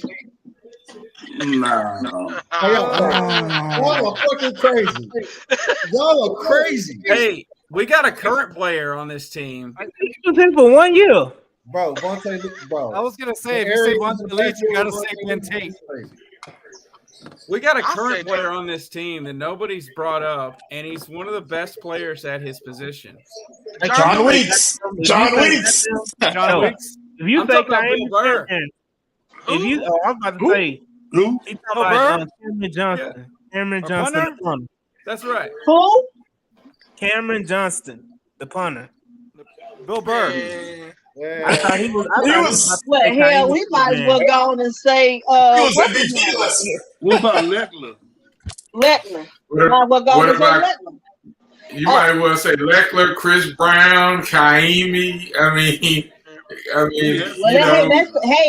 Nah. Hey, y'all are fucking crazy. Y'all are crazy. Hey, we got a current player on this team. He was in for 1 year. Bro, Vontae Leach, bro. I was gonna say, if you say Vontae Leach, you gotta say Ben Tate. We got a I'll say current that. player on this team that nobody's brought up, and he's one of the best players at his position. John Weeks. John Weeks. John Weeks. If you I'm say talking about Kaimi Bill Burr. Johnson, if you, I'm about to say, Who? he Bill talking about Burr? Cameron Johnston. Cameron Our Johnston, punter? the punter. That's right. Who? Cameron Johnston, the punter. Bill Burr. Man. I thought he was. Well, hell, we might as well go on and say He was MVP last year. What about Leckler? Lettler. Might as well go on and say Lettler. You might well say Leckler, Chris Brown, Kaimi. I mean, Well,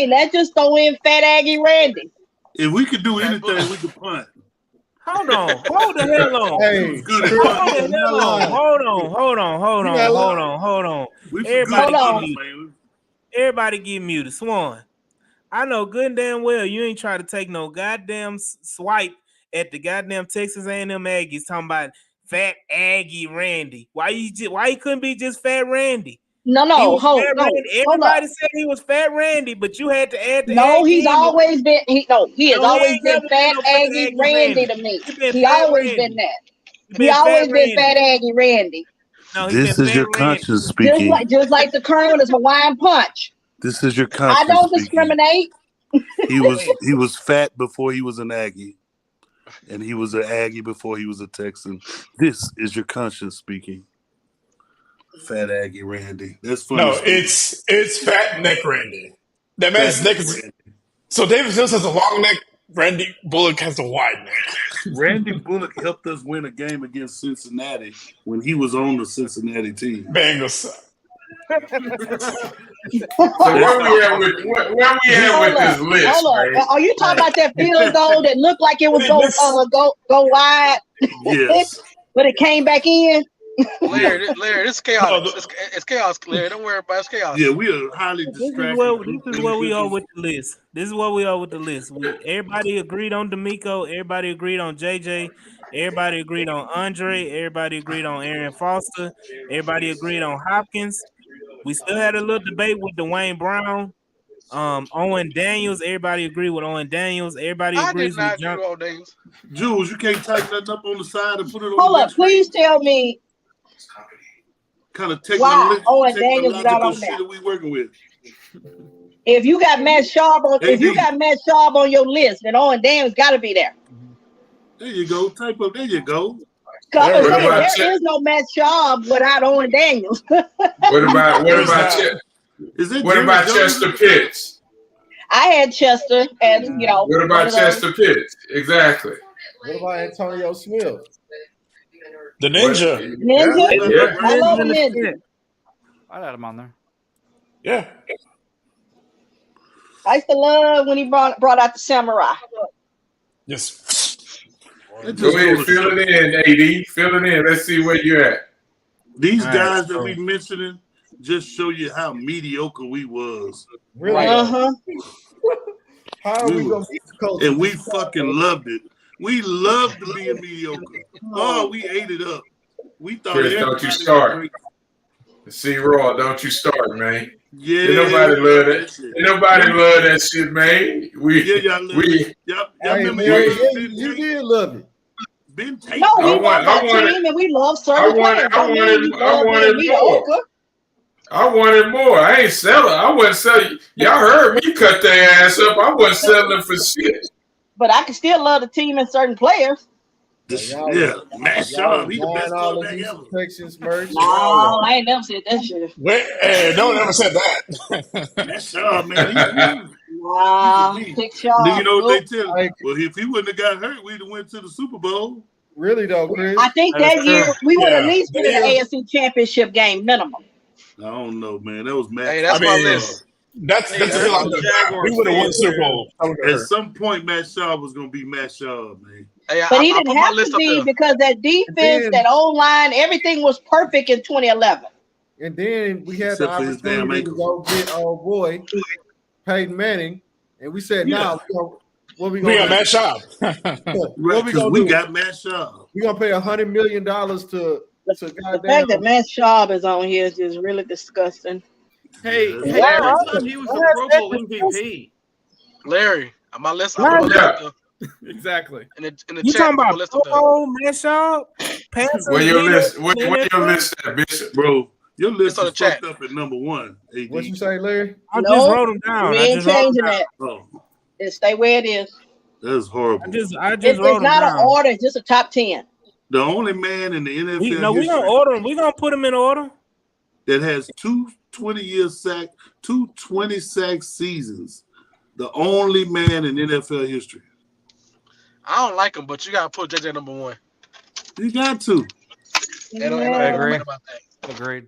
let's just throw in Fat Aggie Randy. If we could do anything, we could punt. Hold the hell on. Hey, good at Hold the hell on. Hold on. We Everybody get muted. Swan, I know good and damn well you ain't try to take no goddamn swipe at the goddamn Texas A&M Aggies talking about Fat Aggie Randy. Why he couldn't be just Fat Randy? No, hold on. Everybody said he was Fat Randy, but you had to add the No, Aggie he's always been he has No, always ain't been never Fat been no Fat Aggie Aggie Randy Randy. to me. been He Fat always Randy. been that. He He been always Fat been Randy. Fat Aggie Randy. No, he This been is your Fat Randy. conscience speaking. Just like the current one is Hawaiian Punch. This is your I conscience don't speaking. discriminate. He was fat before he was an Aggie, and he was an Aggie before he was a Texan. This is your conscience speaking. Fat Aggie Randy. That's funny. No, it's Fat Neck Randy. That man's neck is. So David Sills has a long neck. Randy Bullock has a wide neck. Randy Bullock helped us win a game against Cincinnati when he was on the Cincinnati team. Bengals. So where we at with this list? Hold on. Man? Are you talking about that field goal that looked like it was go wide, Yes. but it came back in? Larry, this is chaos. It's chaos, Larry. Don't worry about it. It's chaos. Yeah, we are highly distracted. This is where we are with the list. Everybody agreed on D'Amico. Everybody agreed on JJ. Everybody agreed on Andre. Everybody agreed on Aaron Foster. Everybody agreed on Hopkins. We still had a little debate with Dwayne Brown. Owen Daniels. Everybody agreed with Owen Daniels. Everybody agrees with John. Jules, you can't type that up on the side and put it on Hold the up, please tell me kind of why Owen Daniels got technological on shit there. that we working with. If you got Matt Schaub on your list, then Owen Daniels got to be there. There you go. Type up. There you go. There is no Matt Schaub without Owen Daniels. What about Chester Pitts? I had Chester, and you know. What about Chester Pitts? Exactly. What about Antonio Smith? The Ninja. Yeah. I love the Ninja. I had him on there. Yeah. I used to love when he brought out the Samurai. Yes. Go ahead, fill it in, AD. Fill it in. Let's see where you're at. These guys that we mentioning just show you how mediocre we was. Really? Uh-huh. How are we going to beat the Colts? And we fucking loved it. We loved being mediocre. Oh, we ate it up. We thought Chris, don't you start. See, Raw, don't you start, man. Yeah. Ain't nobody love that. Ain't nobody love that shit, man. Y'all love it. Y'all remember you did love it. No, we love that team and we love certain players. I wanted more. I ain't selling. I wasn't selling. Y'all heard me cut their ass up. I wasn't selling for shit. But I can still love the team and certain players. Yeah, Matt Schaub, he's the best quarterback ever. Texans merch. No, I ain't never said that shit. Hey, no one ever said that. Matt Schaub, man, wow, Big Schaub. Do you know what they tell you? Well, if he wouldn't have got hurt, we'd have went to the Super Bowl. Really though, Chris? I think that year we would at least been in the AFC Championship game minimum. I don't know, man. That was Matt. Hey, that's my list. That's we would have won Super Bowl. At some point, Matt Schaub was going to be Matt Schaub, man. Hey, but he didn't have to be because that defense, that O-line, everything was perfect in 2011. And then we had the opportunity to go get old boy Peyton Manning, and we said, "Now, what we got Matt Schaub? What we gonna do? We got Matt Schaub. We gonna pay $100 million to the fact that Matt Schaub is on here is just really disgusting. Hey, every time he was the Pro Bowl MVP. Larry, on my list. Exactly. In the you chat, talking about Matt Schaub? Where your list? Where your list at, Bishop? Bro, your list on is the chat. fucked up at number one. AD. What you say, Larry? I just wrote them down. We ain't changing that. It stay where it is. That's horrible. I just it's wrote them not down. an order. It's just a top 10. The only man in the NFL we gonna order them. We gonna put them in order. That has 2 20 sack seasons. The only man in NFL history. I don't like him, but you gotta put JJ number one. You got to. I agree. Agreed.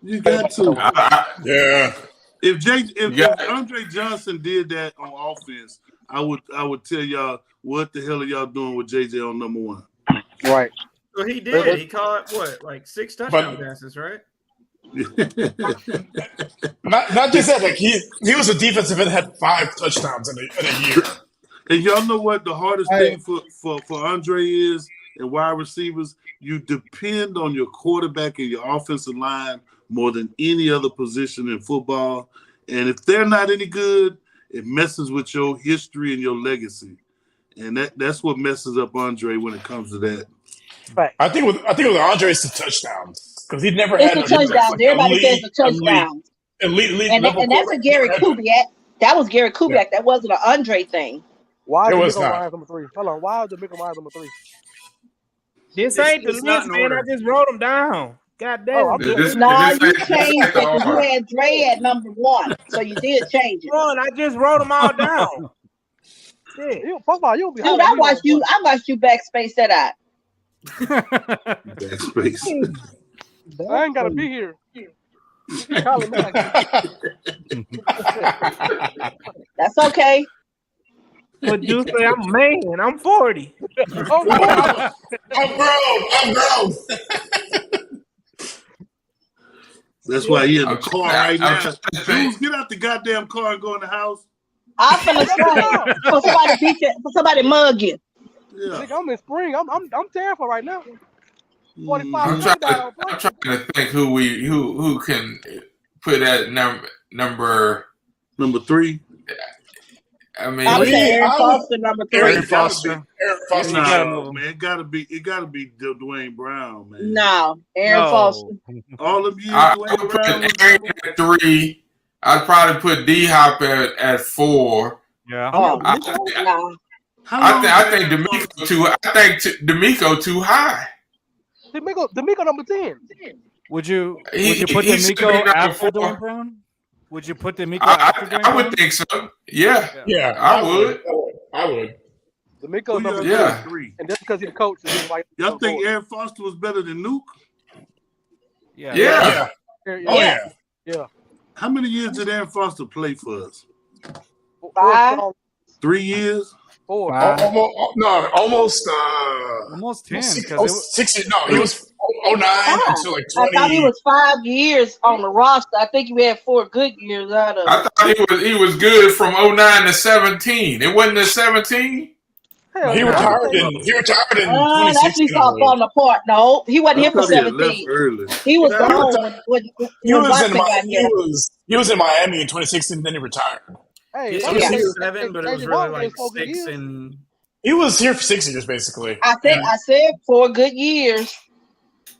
You got to. Yeah. If Andre Johnson did that on offense, I would tell y'all what the hell are y'all doing with JJ on number one. Right. So he did. He caught like 6 touchdown passes, right? not just that. Like he was a defensive end, had 5 touchdowns in a year. And y'all know what the hardest thing for Andre is and wide receivers? You depend on your quarterback and your offensive line more than any other position in football. And if they're not any good, it messes with your history and your legacy. And that's what messes up Andre when it comes to that. Right. I think with Andre, it's the touchdowns because he never had the touchdowns. Everybody says the touchdowns. Elite and that's a Gary Kubiak. That was Gary Kubiak. Yeah. That wasn't an Andre thing. Why is Michael Myers number 3? Hold on. Why is the Michael Myers number 3? This ain't the list, man. I just wrote them down. God damn. You changed it because you had Dre at number 1, so you did change it. I just wrote them all down. Dude, I watched you backspace that out. Backspace. I ain't gotta be here. That's okay. But you say I'm a man. I'm 40. I'm grown. That's why he in the car right now. Jules, get out the goddamn car and go in the house. I'm finna say for somebody beat you, for somebody mug you. Yeah. I'm in spring. I'm terrified right now. 45. I'm trying to think who can put that number 3. I mean, I would say Aaron Foster number 3. Aaron Foster. No, man, it gotta be Dwayne Brown, man. No, Aaron Foster. All of you, Dwayne Brown. Aaron at 3. I'd probably put D Hop at 4. Yeah. I think D'Amico too high. D'Amico number 10. Would you put D'Amico after Dwayne Brown? Would you put D'Amico after Dwayne Brown? I would think so. Yeah. I would. D'Amico number 3. And just because he's the coach. Y'all think Aaron Foster was better than Nuke? Yeah. Yeah. How many years did Aaron Foster play for us? 5. 3 years? 4. Almost 10. 6 no, he was 09 until like 20. I thought he was 5 years on the roster. I think we had 4 good years out of it. I thought he was good from 09 to 17. It wasn't the 17. He retired in 2016. That's when he started falling apart. No, he wasn't here for 17. He was gone when Watson got here. He was in Miami in 2016. Then he retired. He was 7, but it was really like 6 and. He was here for 6 years, basically. I said 4 good years.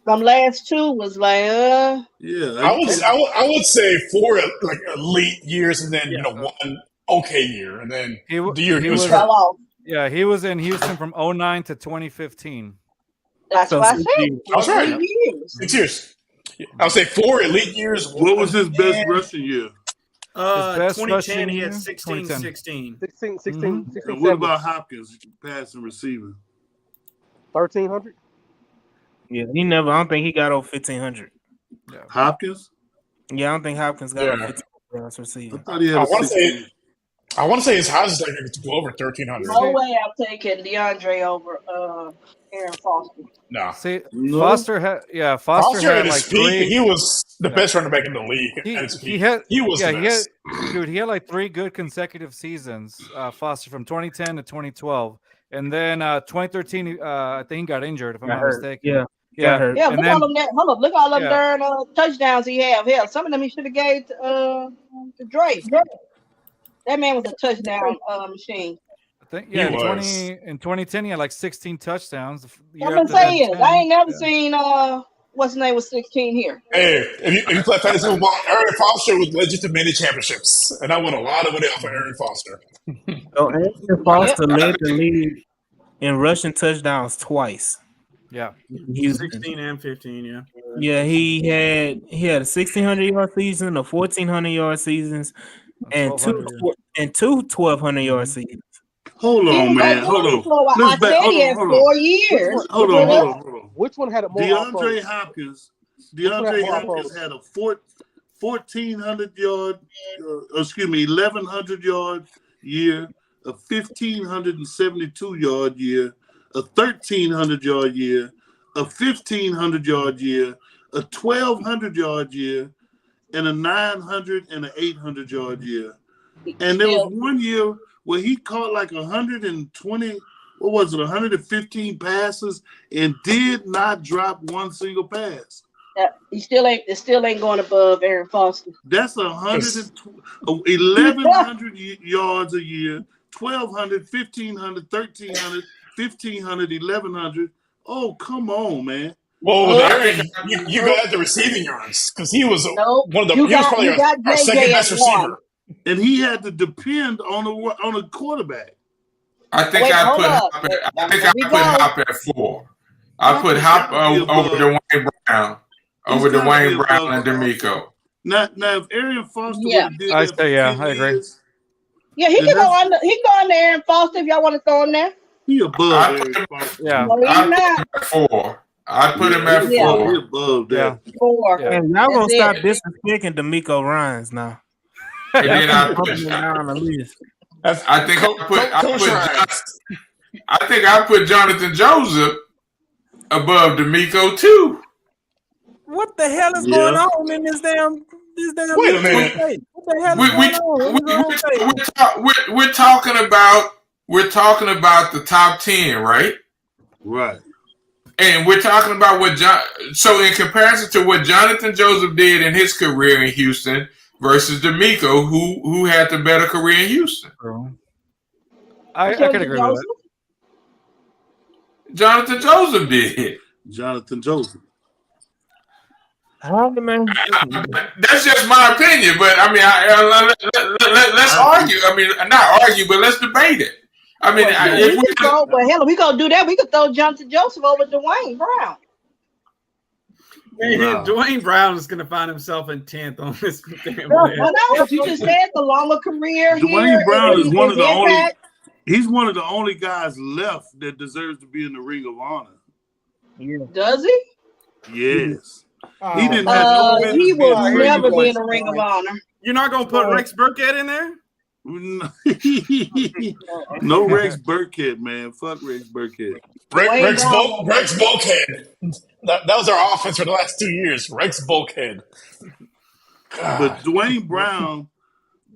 Them last 2 was like, Yeah, I would say 4 like elite years, and then 1 okay year, and then the year he was fell off. Yeah, he was in Houston from 09 to 2015. That's what I said. That's right. 6 years. I would say 4 elite years. What was his best rushing year? 2010, he had 16. 16. And what about Hopkins, passing receiving? 1,300? Yeah, I don't think he got over 1,500. Yeah. Hopkins? Yeah, I don't think Hopkins got over 1,500 receiving. I thought he had I want to say his house is like to go over 1,300. No way I'm taking DeAndre over Aaron Foster. No. See, Foster had at his like peak, 3. He was the best running back in the league. He was the best. He had like 3 good consecutive seasons. Foster from 2010 to 2012, and then 2013. I think he got injured, if I'm not mistaken. Yeah. Yeah, look at all them darn touchdowns he have. Hell, some of them he should have gave to Drake. That man was a touchdown machine. I think in 2010 he had like 16 touchdowns. I'm saying I ain't never seen what's his name was 16 here. Hey, if you play fantasy football, Aaron Foster was legit to many championships, and I won a lot of money off of Aaron Foster. So Aaron Foster led the league in rushing touchdowns twice. Yeah, 16 and 15. Yeah. Yeah, he had a 1,600-yard season, a 1,400-yard seasons, and two 1,200-yard seasons. Hold on, man. Hold on. Hold 4 years. Hold on. Which one had a more? DeAndre Hopkins had a 1,400 yard, 1,100 yard year, a 1,572 yard year, a 1,300 yard year, a 1,500 yard year, a 1,200 yard year, and a 900 and an 800 yard year. And there was one year where he caught like 120, 115 passes and did not drop one single pass. It still ain't going above Aaron Foster. That's 1,100 yards a year, 1,200, 1,500, 1,300, 1,500, 1,100. Oh, come on, man. Well, with Aaron, you got the receiving yards because he was one of the. He was probably our second best receiver, and he had to depend on a quarterback. I think I put Hop at 4. I put Hop over Dwayne Brown, and D'Amico. Now, if Aaron Foster would did that I agree. Yeah, he can go on. He can go on to Aaron Foster if y'all want to throw him there. He above Aaron Foster. Yeah, no, he's not. At 4. I put him at 4. He above that. 4. Yeah. And y'all gonna stop disrespecting D'Amico Ryans now. And then I think I put Jonathan Joseph above D'Amico too. What the hell is going on in this damn? Wait a minute. What the hell is going on? We're talking about the top 10, right? Right. And we're talking about so in comparison to what Jonathan Joseph did in his career in Houston versus D'Amico, who had the better career in Houston. I can agree with that. Jonathan Joseph did. Jonathan Joseph. man. That's just my opinion, but I mean, let's argue. I mean, not argue, but let's debate it. I mean, we gonna do that. We could throw Johnson Joseph over Dwayne Brown. Man, Dwayne Brown is gonna find himself in 10th on this damn list. No, you just said the longer career. Dwayne Brown is one of the only. He's one of the only guys left that deserves to be in the Ring of Honor. Yeah. Does he? Yes. He didn't have no business. He will never be in the Ring of Honor. You're not gonna put Rex Burkhead in there? No Rex Burkhead, man. Fuck Rex Burkhead. Rex Bulkhead. That was our offense for the last 2 years. Rex Bulkhead. But Dwayne Brown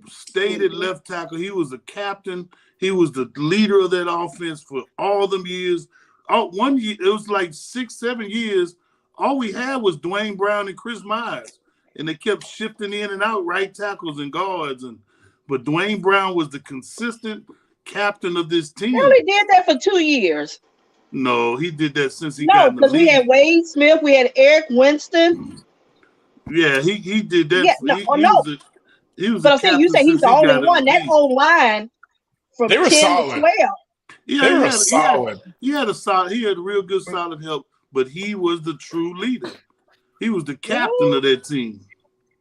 stayed at left tackle. He was a captain. He was the leader of that offense for all them years. 1 year, it was like 6-7 years. All we had was Dwayne Brown and Chris Myers, and they kept shifting in and out right tackles and guards. But Dwayne Brown was the consistent captain of this team. He only did that for 2 years. No, he did that since he got in the because league. we had Wade Smith, we had Eric Winston. Yeah, he did that. Yeah, he was but I'm saying, you say he's the only one. That whole line from 10 to 12. They were solid. He had a real good solid help, but he was the true leader. He was the captain of that team.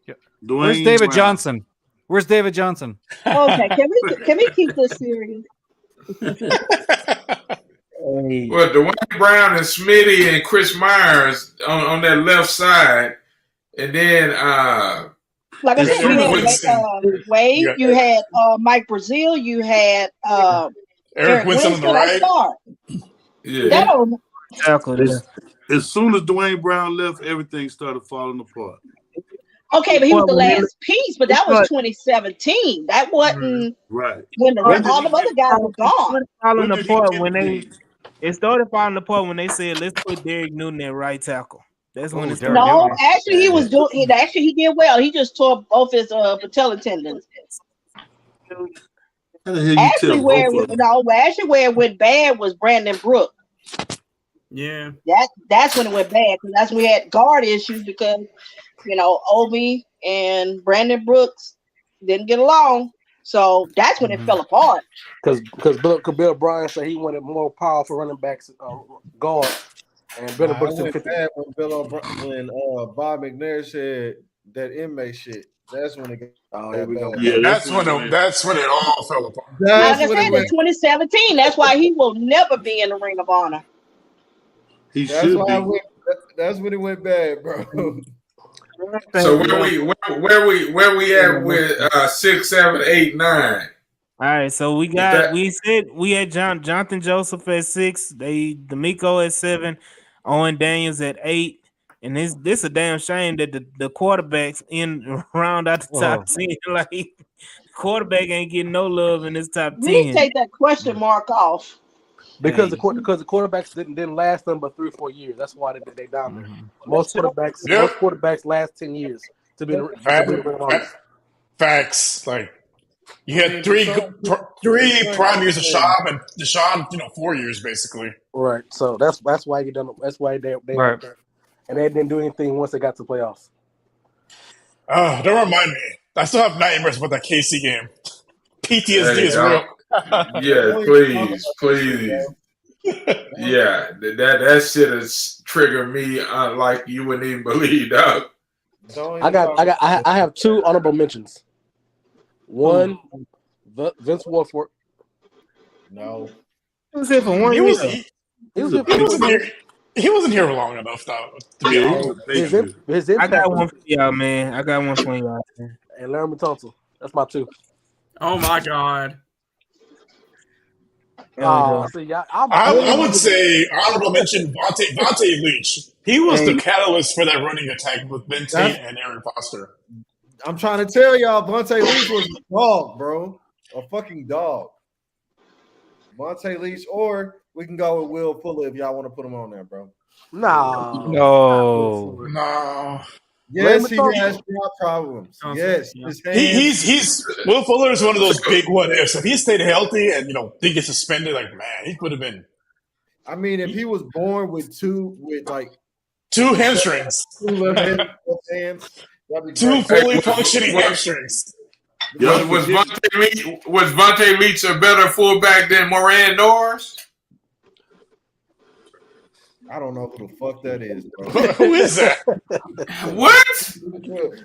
Yep. Where's David Johnson? Where's David Johnson? Okay, can we keep this serious? Well, Dwayne Brown and Smitty and Chris Myers on that left side, and then like I said, you had Wade, you had Mike Brazil, you had Eric Winston on the right. Yeah. As soon as Dwayne Brown left, everything started falling apart. Okay, but he was the last piece, but that was 2017. That wasn't right when all the other guys were gone. It started falling apart when they said, "Let's put Derek Newton at right tackle." That's when it started. No, actually, he was doing. Actually, he did well. He just tore both his patella tendons. Actually, where it went bad was Brandon Brooks. Yeah, that's when it went bad because that's when we had guard issues because Obi and Brandon Brooks didn't get along, so that's when it fell apart. Because Bill Bryan said he wanted more powerful running backs guard, and Bill Brooks didn't fit that. When Bob McNair said that inmate shit, that's when it got bad. Yeah, that's when it all fell apart. Like I said, in 2017, that's why he will never be in the Ring of Honor. That's when it went bad, bro. So where we at with 6, 7, 8, 9? All right, so we said we had Jonathan Joseph at 6, D'Amico at 7, Owen Daniels at 8, and this a damn shame that the quarterbacks round out the top 10. Like quarterback ain't getting no love in this top 10. We need to take that question mark off. Because the quarterbacks didn't last them but 3 or 4 years. That's why they down there. Most quarterbacks last 10 years to be facts. Like you had three prime years of Schaub and Deshaun, 4 years basically. Right. So that's why you done. That's why they right. And they didn't do anything once they got to the playoffs. Don't remind me. I still have nightmares about that KC game. PTSD is real. Yeah, please. Yeah, that shit has triggered me like you wouldn't even believe, dog. I have 2 honorable mentions. One, Vince Wilfork. No, he was here for 1 year. He wasn't here long enough, though. To be honest, I got one for y'all, man. I got one for y'all. And Larry Tunsil. That's my 2. Oh my God. I would say honorable mention Vontae Leach. He was the catalyst for that running attack with Ben Tate and Aaron Foster. I'm trying to tell y'all, Vontae Leach was a dog, bro. A fucking dog. Vontae Leach, or we can go with Will Fuller if y'all want to put him on there, bro. No. Yes, he has job problems. Yes, he's Will Fuller is one of those big what ifs. If he stayed healthy and didn't get suspended, like man, he could have been. I mean, if he was born with 2 hamstrings. 2 left hands. Two fully functioning hamstrings. Was Vontae Leach a better fullback than Moran Norris? I don't know who the fuck that is, bro. Who is that? What?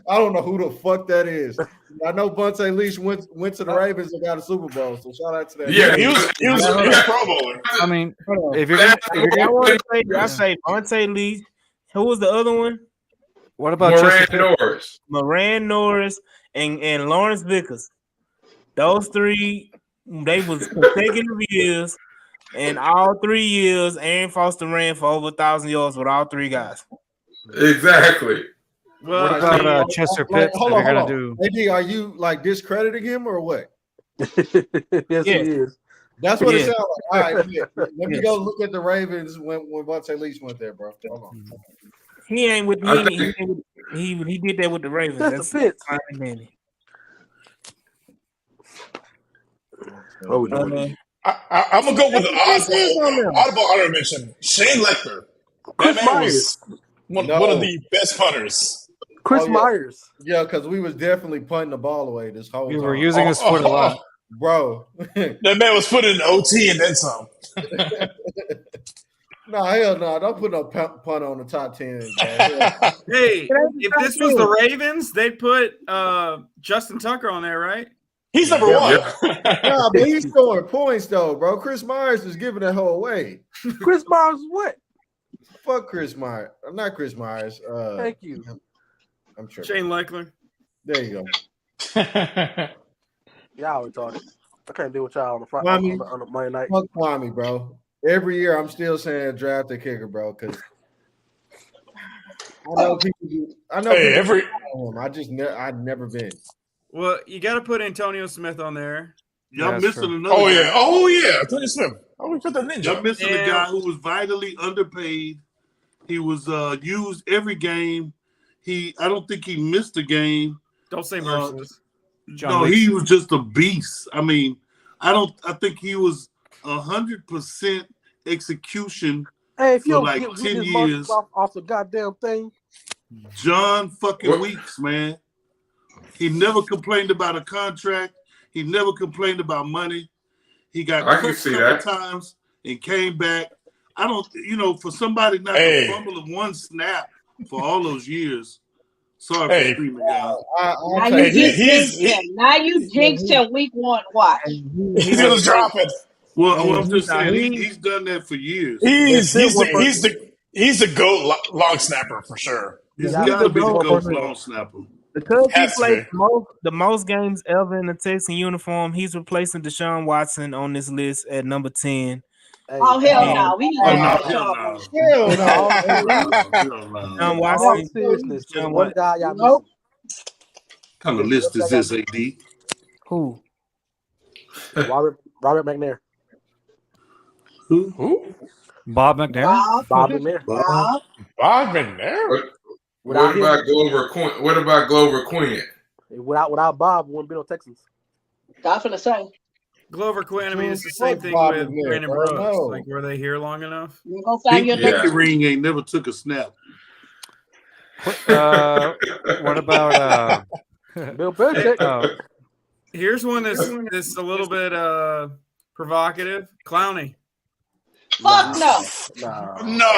I don't know who the fuck that is. I know Vontae Leach went to the Ravens and got a Super Bowl, so shout out to that. Yeah, he was a Pro Bowler. I mean, if you're gonna I say Vontae Leach. Who was the other one? What about Moran Norris? Moran Norris and Lawrence Vickers. Those 3, they was consecutive years, and all 3 years, Aaron Foster ran for over 1,000 yards with all 3 guys. Exactly. Well, what about Chester Pitts? Hold on. AD, are you like discrediting him or what? Yes, he is. That's what it sounds like. All right, let me go look at the Ravens when Vontae Leach went there, bro. Hold on. He ain't with me. He did that with the Ravens. That's Pitts. Danny. I'm gonna go with the audible honor mention. Shane Lecter. That man was one of the best punters. Chris Myers. Yeah, because we was definitely punting the ball away this whole time. We were using his foot a lot. Bro. That man was put in OT and then some. No, hell no. Don't put no punt on the top 10. Hey, if this was the Ravens, they'd put Justin Tucker on there, right? He's number 1. Nah, but he's scoring points, though, bro. Chris Myers is giving that whole away. Chris Myers what? Fuck Chris Myers. I'm not Chris Myers. Thank you. I'm sure. Shane Leckler. There you go. Y'all retarded. I can't deal with y'all on the Friday on the Monday night. Fuck Kwame, bro. Every year I'm still saying draft the kicker, bro, because I know people do. I know him. I've never been. Well, you got to put Antonio Smith on there. Y'all missing another. Oh yeah, Antonio Smith. Oh, we put the ninja. Y'all missing a guy who was vitally underpaid. He was used every game. I don't think he missed a game. Don't say merciless. No, he was just a beast. I mean, I think he was 100% execution for like 10 years. Off the goddamn thing. John fucking Weeks, man. He never complained about a contract. He never complained about money. He got cooked a couple times and came back. I don't, for somebody not to fumble in one snap for all those years. Sorry for screaming, guys. Now you jinxed him week 1. Watch. He's gonna drop it. Well, I'm just saying he's done that for years. He's the GOAT long snapper for sure. He's got to be the GOAT long snapper. Because he played the most games ever in the Texan uniform, he's replacing Deshaun Watson on this list at number 10. Oh, hell no. We need to Deshaun Watson. Seriousness. Deshaun One guy y'all missing. What kind of list is this, AD? Who? Robert McNair. Who? Bob McNair. Bob McNair. Bob McNair. What about Glover Quinn? What about Glover Quinn? Without Bob, we wouldn't be no Texans. That's what I say. Glover Quinn. I mean, it's the same thing with Brandon Brooks. Like, were they here long enough? You're gonna find your Pinky Ring ain't never took a snap. What about Bill Belichick? Here's one that's a little bit provocative. Clowney. Fuck no. No.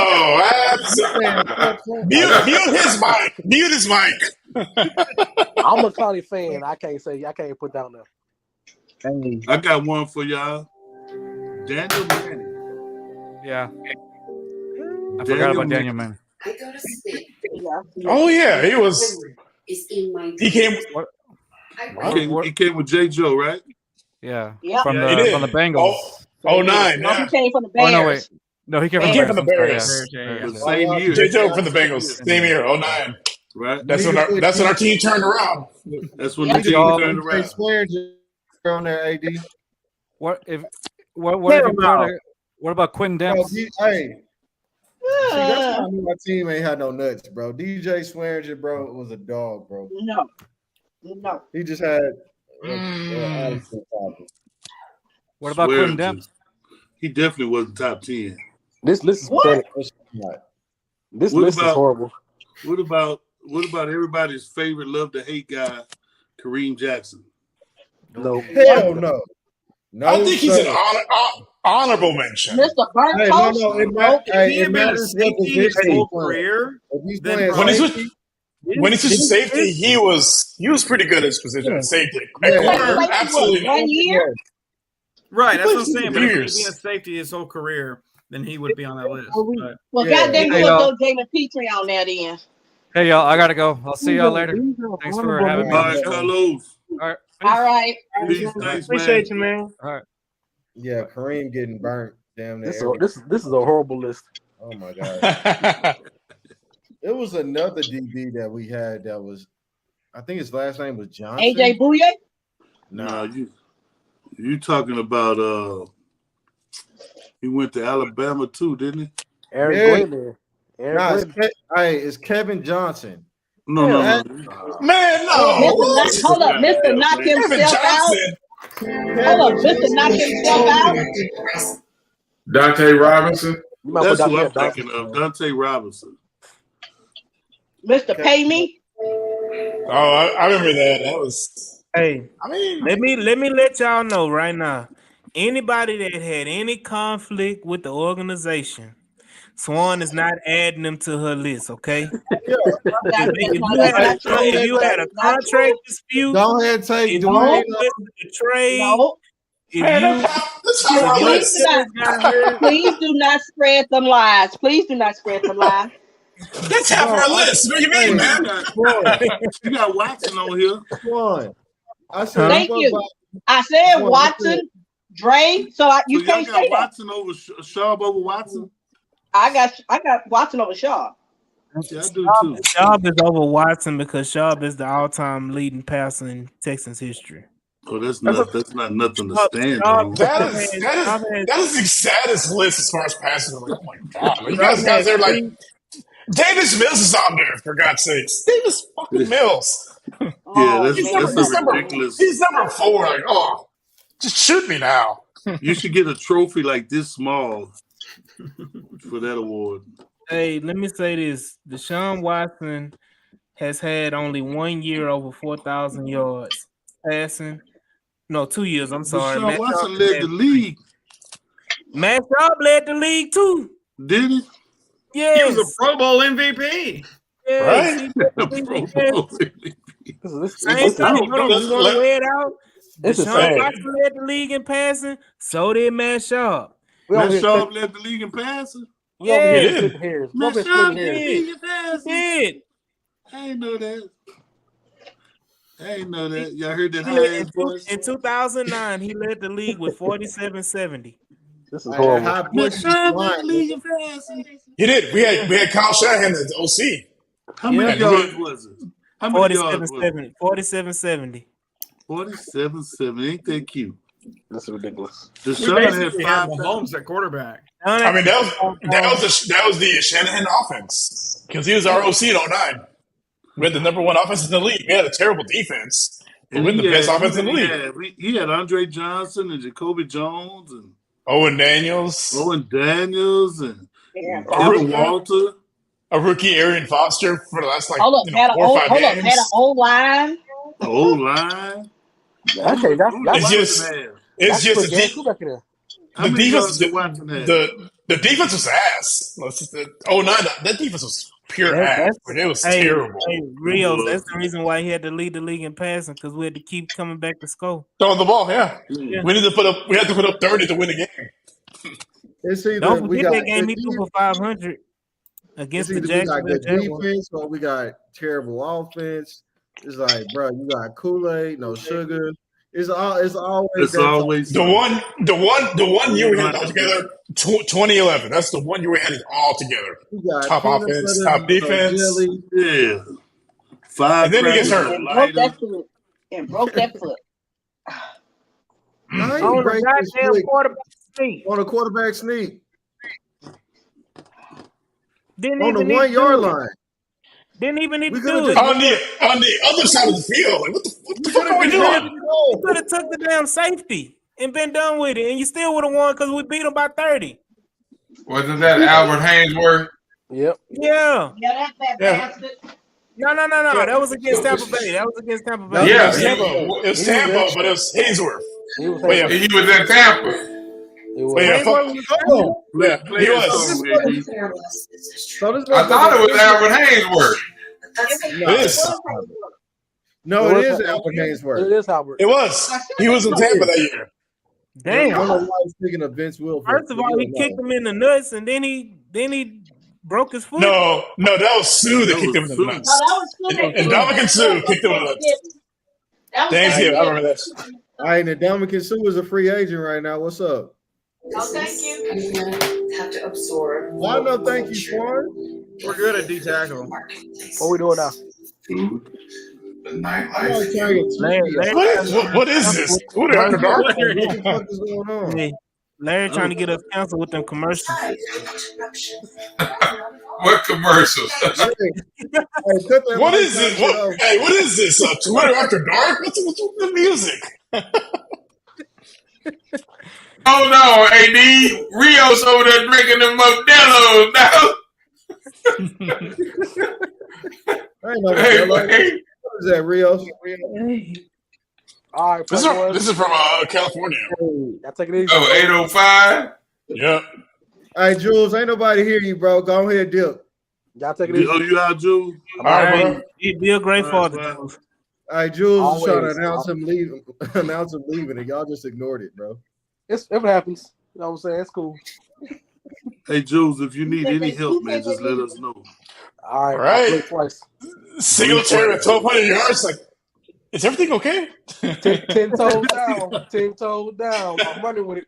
Mute his mic. Mute his mic. I'm a Clowney fan. I can't put down there. I got one for y'all. Daniel Manning. Yeah. I forgot about Daniel Manning. I go to sleep. Oh yeah, he was. He came. He came with J. Joe, right? Yeah. Yep. From the Bengals. Oh 09. No, he came from the Bears. Oh no, wait. No, he came from the Bears. Same year. J. Joe from the Bengals. Same year. 09. Right. That's when our team turned around. That's when the team turned around. On there, AD. What about Quinn Dempsey? See, that's why I knew my team ain't had no nuts, bro. DJ Swearinger, bro, was a dog, bro. No. He just had. What about Quinn Dempsey? He definitely wasn't top 10. This list is pathetic. This list is horrible. What about everybody's favorite love to hate guy, Kareem Jackson? No. Hell no. No, I think he's sir. an honorable mention. Mr. Burnt Hey, Toast. no, If he it had been a matters what safety his position whole he's playing. career, If he's then playing When safety, he switched to safety, he was pretty good at his position at safety. Yeah. At He played corner, safety, absolutely. what, 1 year? right, that's what I'm He saying. played But if years. he'd been a safety his whole career, then he would be on that list. But Well, Yeah. goddamn, Hey, you y'all. would throw Jalen Petrie on there then. Hey y'all, I gotta go. I'll see y'all later. Thanks for having me All on the right, show. Carlos. All right. All right. Peace. Thanks, Appreciate man. you, man. All right. yeah, Kareem getting burnt. Damn near. This is a horrible list. Oh my god. It was another DB that we had that was, I think his last name was Johnson. AJ Bouye? Nah, you talking about he went to Alabama too, didn't he? Aaron Glenn. It's Kevin Johnson. No. Man, no. Hold up, Mr. Knock himself out. Hold up, Mr. Knock himself out. Dante Robinson. That's what I'm thinking of. Dante Robinson. Mr. Pay Me. Oh, I remember that. That was. Hey, I mean, let me let y'all know right now. Anybody that had any conflict with the organization, Swan is not adding them to her list, okay? If you had a contract dispute, go ahead and take the trade. No. Please do not spread them lies. Please do not spread them lies. That's half our list. What do you mean, man? You got Watson on here. One. I said, Thank you. I said Watson, Dre. So you can't say that. Watson over Schaub over Watson. I got Watson over Shaw. Yeah, I do too. Schaub is over Watson because Schaub is the all-time leading passer in Texans history. Oh, that's not nothing to stand on. That is the saddest list as far as passes. Like, oh my god, you guys are like Davis Mills is on there for God's sakes. Davis fucking Mills. Yeah, that's ridiculous. He's number 4. Like, oh, just shoot me now. You should get a trophy like this small for that award. Hey, let me say this: Deshaun Watson has had only 1 year over 4,000 yards passing. No, 2 years. I'm sorry. Deshaun Watson led the league. Matt Schaub led the league too. Did he? Yes. He was a Pro Bowl MVP. Yes. Right? Same thing. You want to weigh it out? Deshaun Watson led the league in passing. So did Matt Schaub. Matt Schaub led the league in passing. Yeah, he did. Matt Schaub led the league in he passing. did. I ain't know that. Y'all heard that high ass voice? In 2009, he led the league with 47-70. This is horrible. Matt Schaub led the league in passing. He did. We had Kyle Shanahan as OC. How many yards was it? How many yards was it? 47-70. 47-7. Ain't that cute? That's ridiculous. Deshaun had 5 Mahomes at quarterback. I mean, that was the Shanahan offense because he was our OC in 2009. We had the number 1 offense in the league. We had a terrible defense. But we had the best offense in the league. He had Andre Johnson and Jacoby Jones and Owen Daniels and Evan Walter. A rookie Arian Foster for the last 4 or 5 games. Had an O-line. The O-line. It's just the defense was ass. The 09, that defense was pure ass. But it was terrible. Hey, Rios, that's the reason why he had to lead the league in passing because we had to keep coming back to score. Throwing the ball, yeah. We had to put up 30 to win the game. Don't forget that game he threw for 500 against the Jacksonville Jaguars. Defense, or we got terrible offense. It's like, bro, you got Kool-Aid, no sugar. It's always the one year we had it all together. 2011. That's the one year we had it all together. Top offense, top defense. Yeah. 5. And then he gets hurt. And broke that foot. On a goddamn quarterback sneak. On a quarterback sneak. Didn't on even the 1 yard line. Didn't even need to do it. On the other side of the field. Like, what the fuck are we doing? You could have took the damn safety and been done with it, and you still would have won because we beat them by 30. Wasn't that Albert Hainsworth? Yep. Yeah. Yeah, that bastard. No. That was against Tampa Bay. Yeah, It was Tampa, but it was Haynesworth. He was But yeah, he was in Tampa. but yeah, fuck. Yeah, he was. So this I thought it was Albert Haynesworth. It is. No, it is Albert Haynesworth. It is Albert. It was. He was in Tampa that year. Damn. I don't know why he's thinking of Vince Wilfork. First of all, he kicked him in the nuts, and then he broke his foot. No, that was Sue that kicked him in the nuts. No, that was Sue. And Dominican Sue kicked him in the nuts. Thanksgiving, I remember that. All right, and Dominican Sue is a free agent right now. What's up? Oh, thank you. Have to absorb. Why no thank you, Swan? We're good at D-tackle. What we doing now? Food, the nightlife. What is this? What the What the fuck is going on? Hey, Larry trying to get us canceled with them commercials. What commercials? What is this? What is this? Twitter after dark? What's with the music? Oh no, AD Rio's over there drinking them Modelo's now. Hey, what is that, Rios? All right, this is from California. Y'all take it easy. Oh, 805? Yep. All right, Jules, ain't nobody hear you, bro. Go ahead, dip. Y'all take it easy. Oh, you out, Jules? All right, bro. He'd be a great father, Jules. All right, Jules is trying to Always. announce him leaving, and y'all just ignored it, bro. It happens. You know what I'm saying? It's cool. Hey, Jules, if you need any help, man, just let us know. All right. I'll play twice. Singletary at 1,200 yards. Like, is everything okay? 10 toes down. 10 toes down. I'm running with it.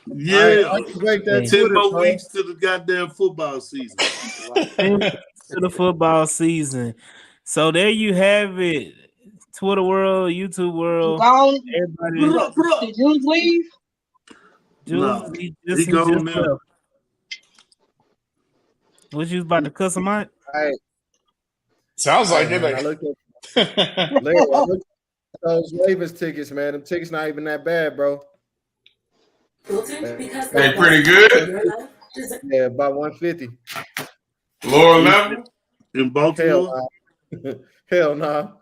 Yeah, I can break that 10 Twitter, more bro. weeks to the goddamn football season. To the football season. So there you have it. Twitter world, YouTube world. Everybody. Did you leave? No, he he just gone now. left. What you was about to cuss him out? All right. Sounds like it. I Like, looked at those Ravens tickets, man. Them tickets not even that bad, bro. They pretty good? Yeah, about 150. Lower level? In Baltimore? Hell nah.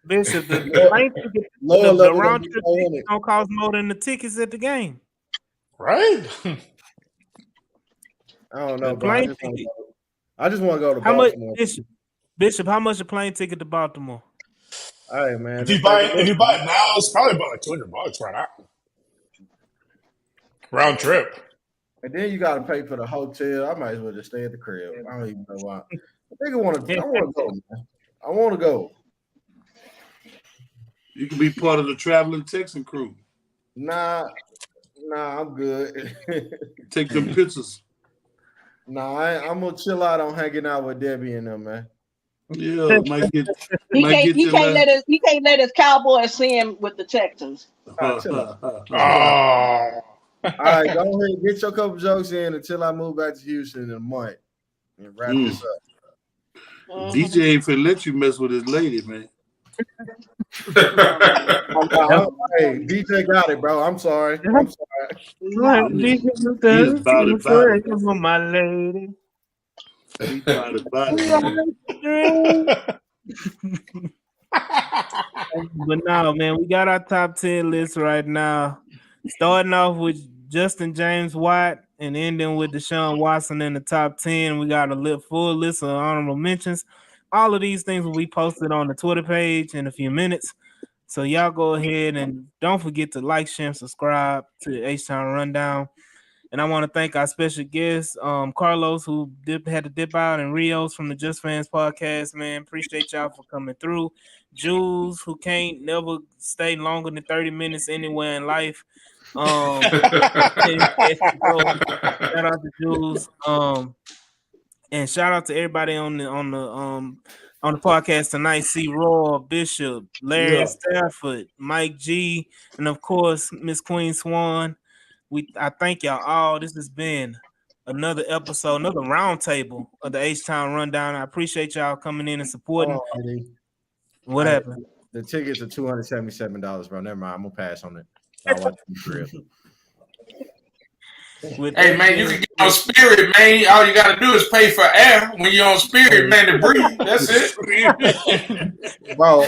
Bishop, the Lower level round than trip 400. tickets don't cost more than the tickets at the game. right? I don't know, The bro. plane ticket. I just want to go to How much, Baltimore. Bishop? How much a plane ticket to Baltimore? All right, man. If you buy it now, it's probably about like $200 right now. Round trip. And then you got to pay for the hotel. I might as well just stay at the crib. I don't even know why. I want to go, man. I want to go. You can be part of the traveling Texan crew. Nah, I'm good. Take them pictures. Nah, I'm gonna chill out on hanging out with Debbie and them, man. Yeah, might get. He can't let his Cowboys see him with the Texans. All Oh. right, go ahead and get your couple jokes in until I move back to Houston in a month and wrap this up. DJ ain't finna let you mess with his lady, man. Hey, DJ got it, bro. I'm sorry. I'm sorry. He's about it. For my lady. He's about it. But no, man, we got our top 10 list right now. Starting off with Justin James White and ending with Deshaun Watson in the top 10. We got a full list of honorable mentions. All of these things will be posted on the Twitter page in a few minutes. So y'all go ahead and don't forget to like, share, and subscribe to H-Town Rundown. And I want to thank our special guest, Carlos, who had to dip out, and Rios from the Just Fans podcast, man. Appreciate y'all for coming through. Jules, who can't never stay longer than 30 minutes anywhere in life. Shout out to Jules. And shout out to everybody on the podcast tonight. C. Raw, Bishop, Larry Stafford, Mike G, and of course Miss Queen Swan. I thank y'all all. This has been another episode, another roundtable of the H-Town Rundown. I appreciate y'all coming in and supporting. What happened? The tickets are $277, bro. Never mind. I'm gonna pass on it. I'll watch them for real. Hey man, you can get on Spirit, man. All you gotta do is pay for air when you're on Spirit, man, to breathe. That's it. Bro.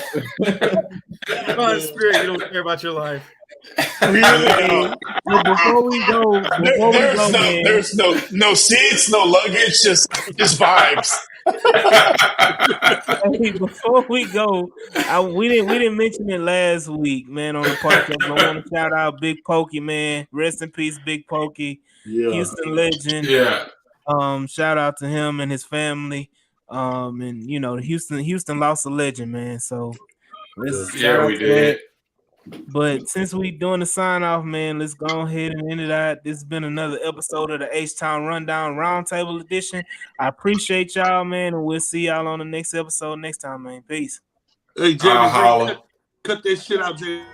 On Spirit, you don't care about your life. Hey, before we go, man. There's no seats, no luggage, just vibes. Hey, before we go, we didn't mention it last week, man, on the podcast. I want to shout out Big Pokey, man. Rest in peace, Big Pokey. Yeah. Houston legend. Yeah. Shout out to him and his family. And you know, Houston lost a legend, man. So let's shout out we to did. that. But since we doing the sign off, man, let's go ahead and end it out. This has been another episode of the HTown Rundown Roundtable Edition. I appreciate y'all, man, and we'll see y'all on the next episode next time, man. Peace. Hey, Jamie, cut that shit out, Jamie.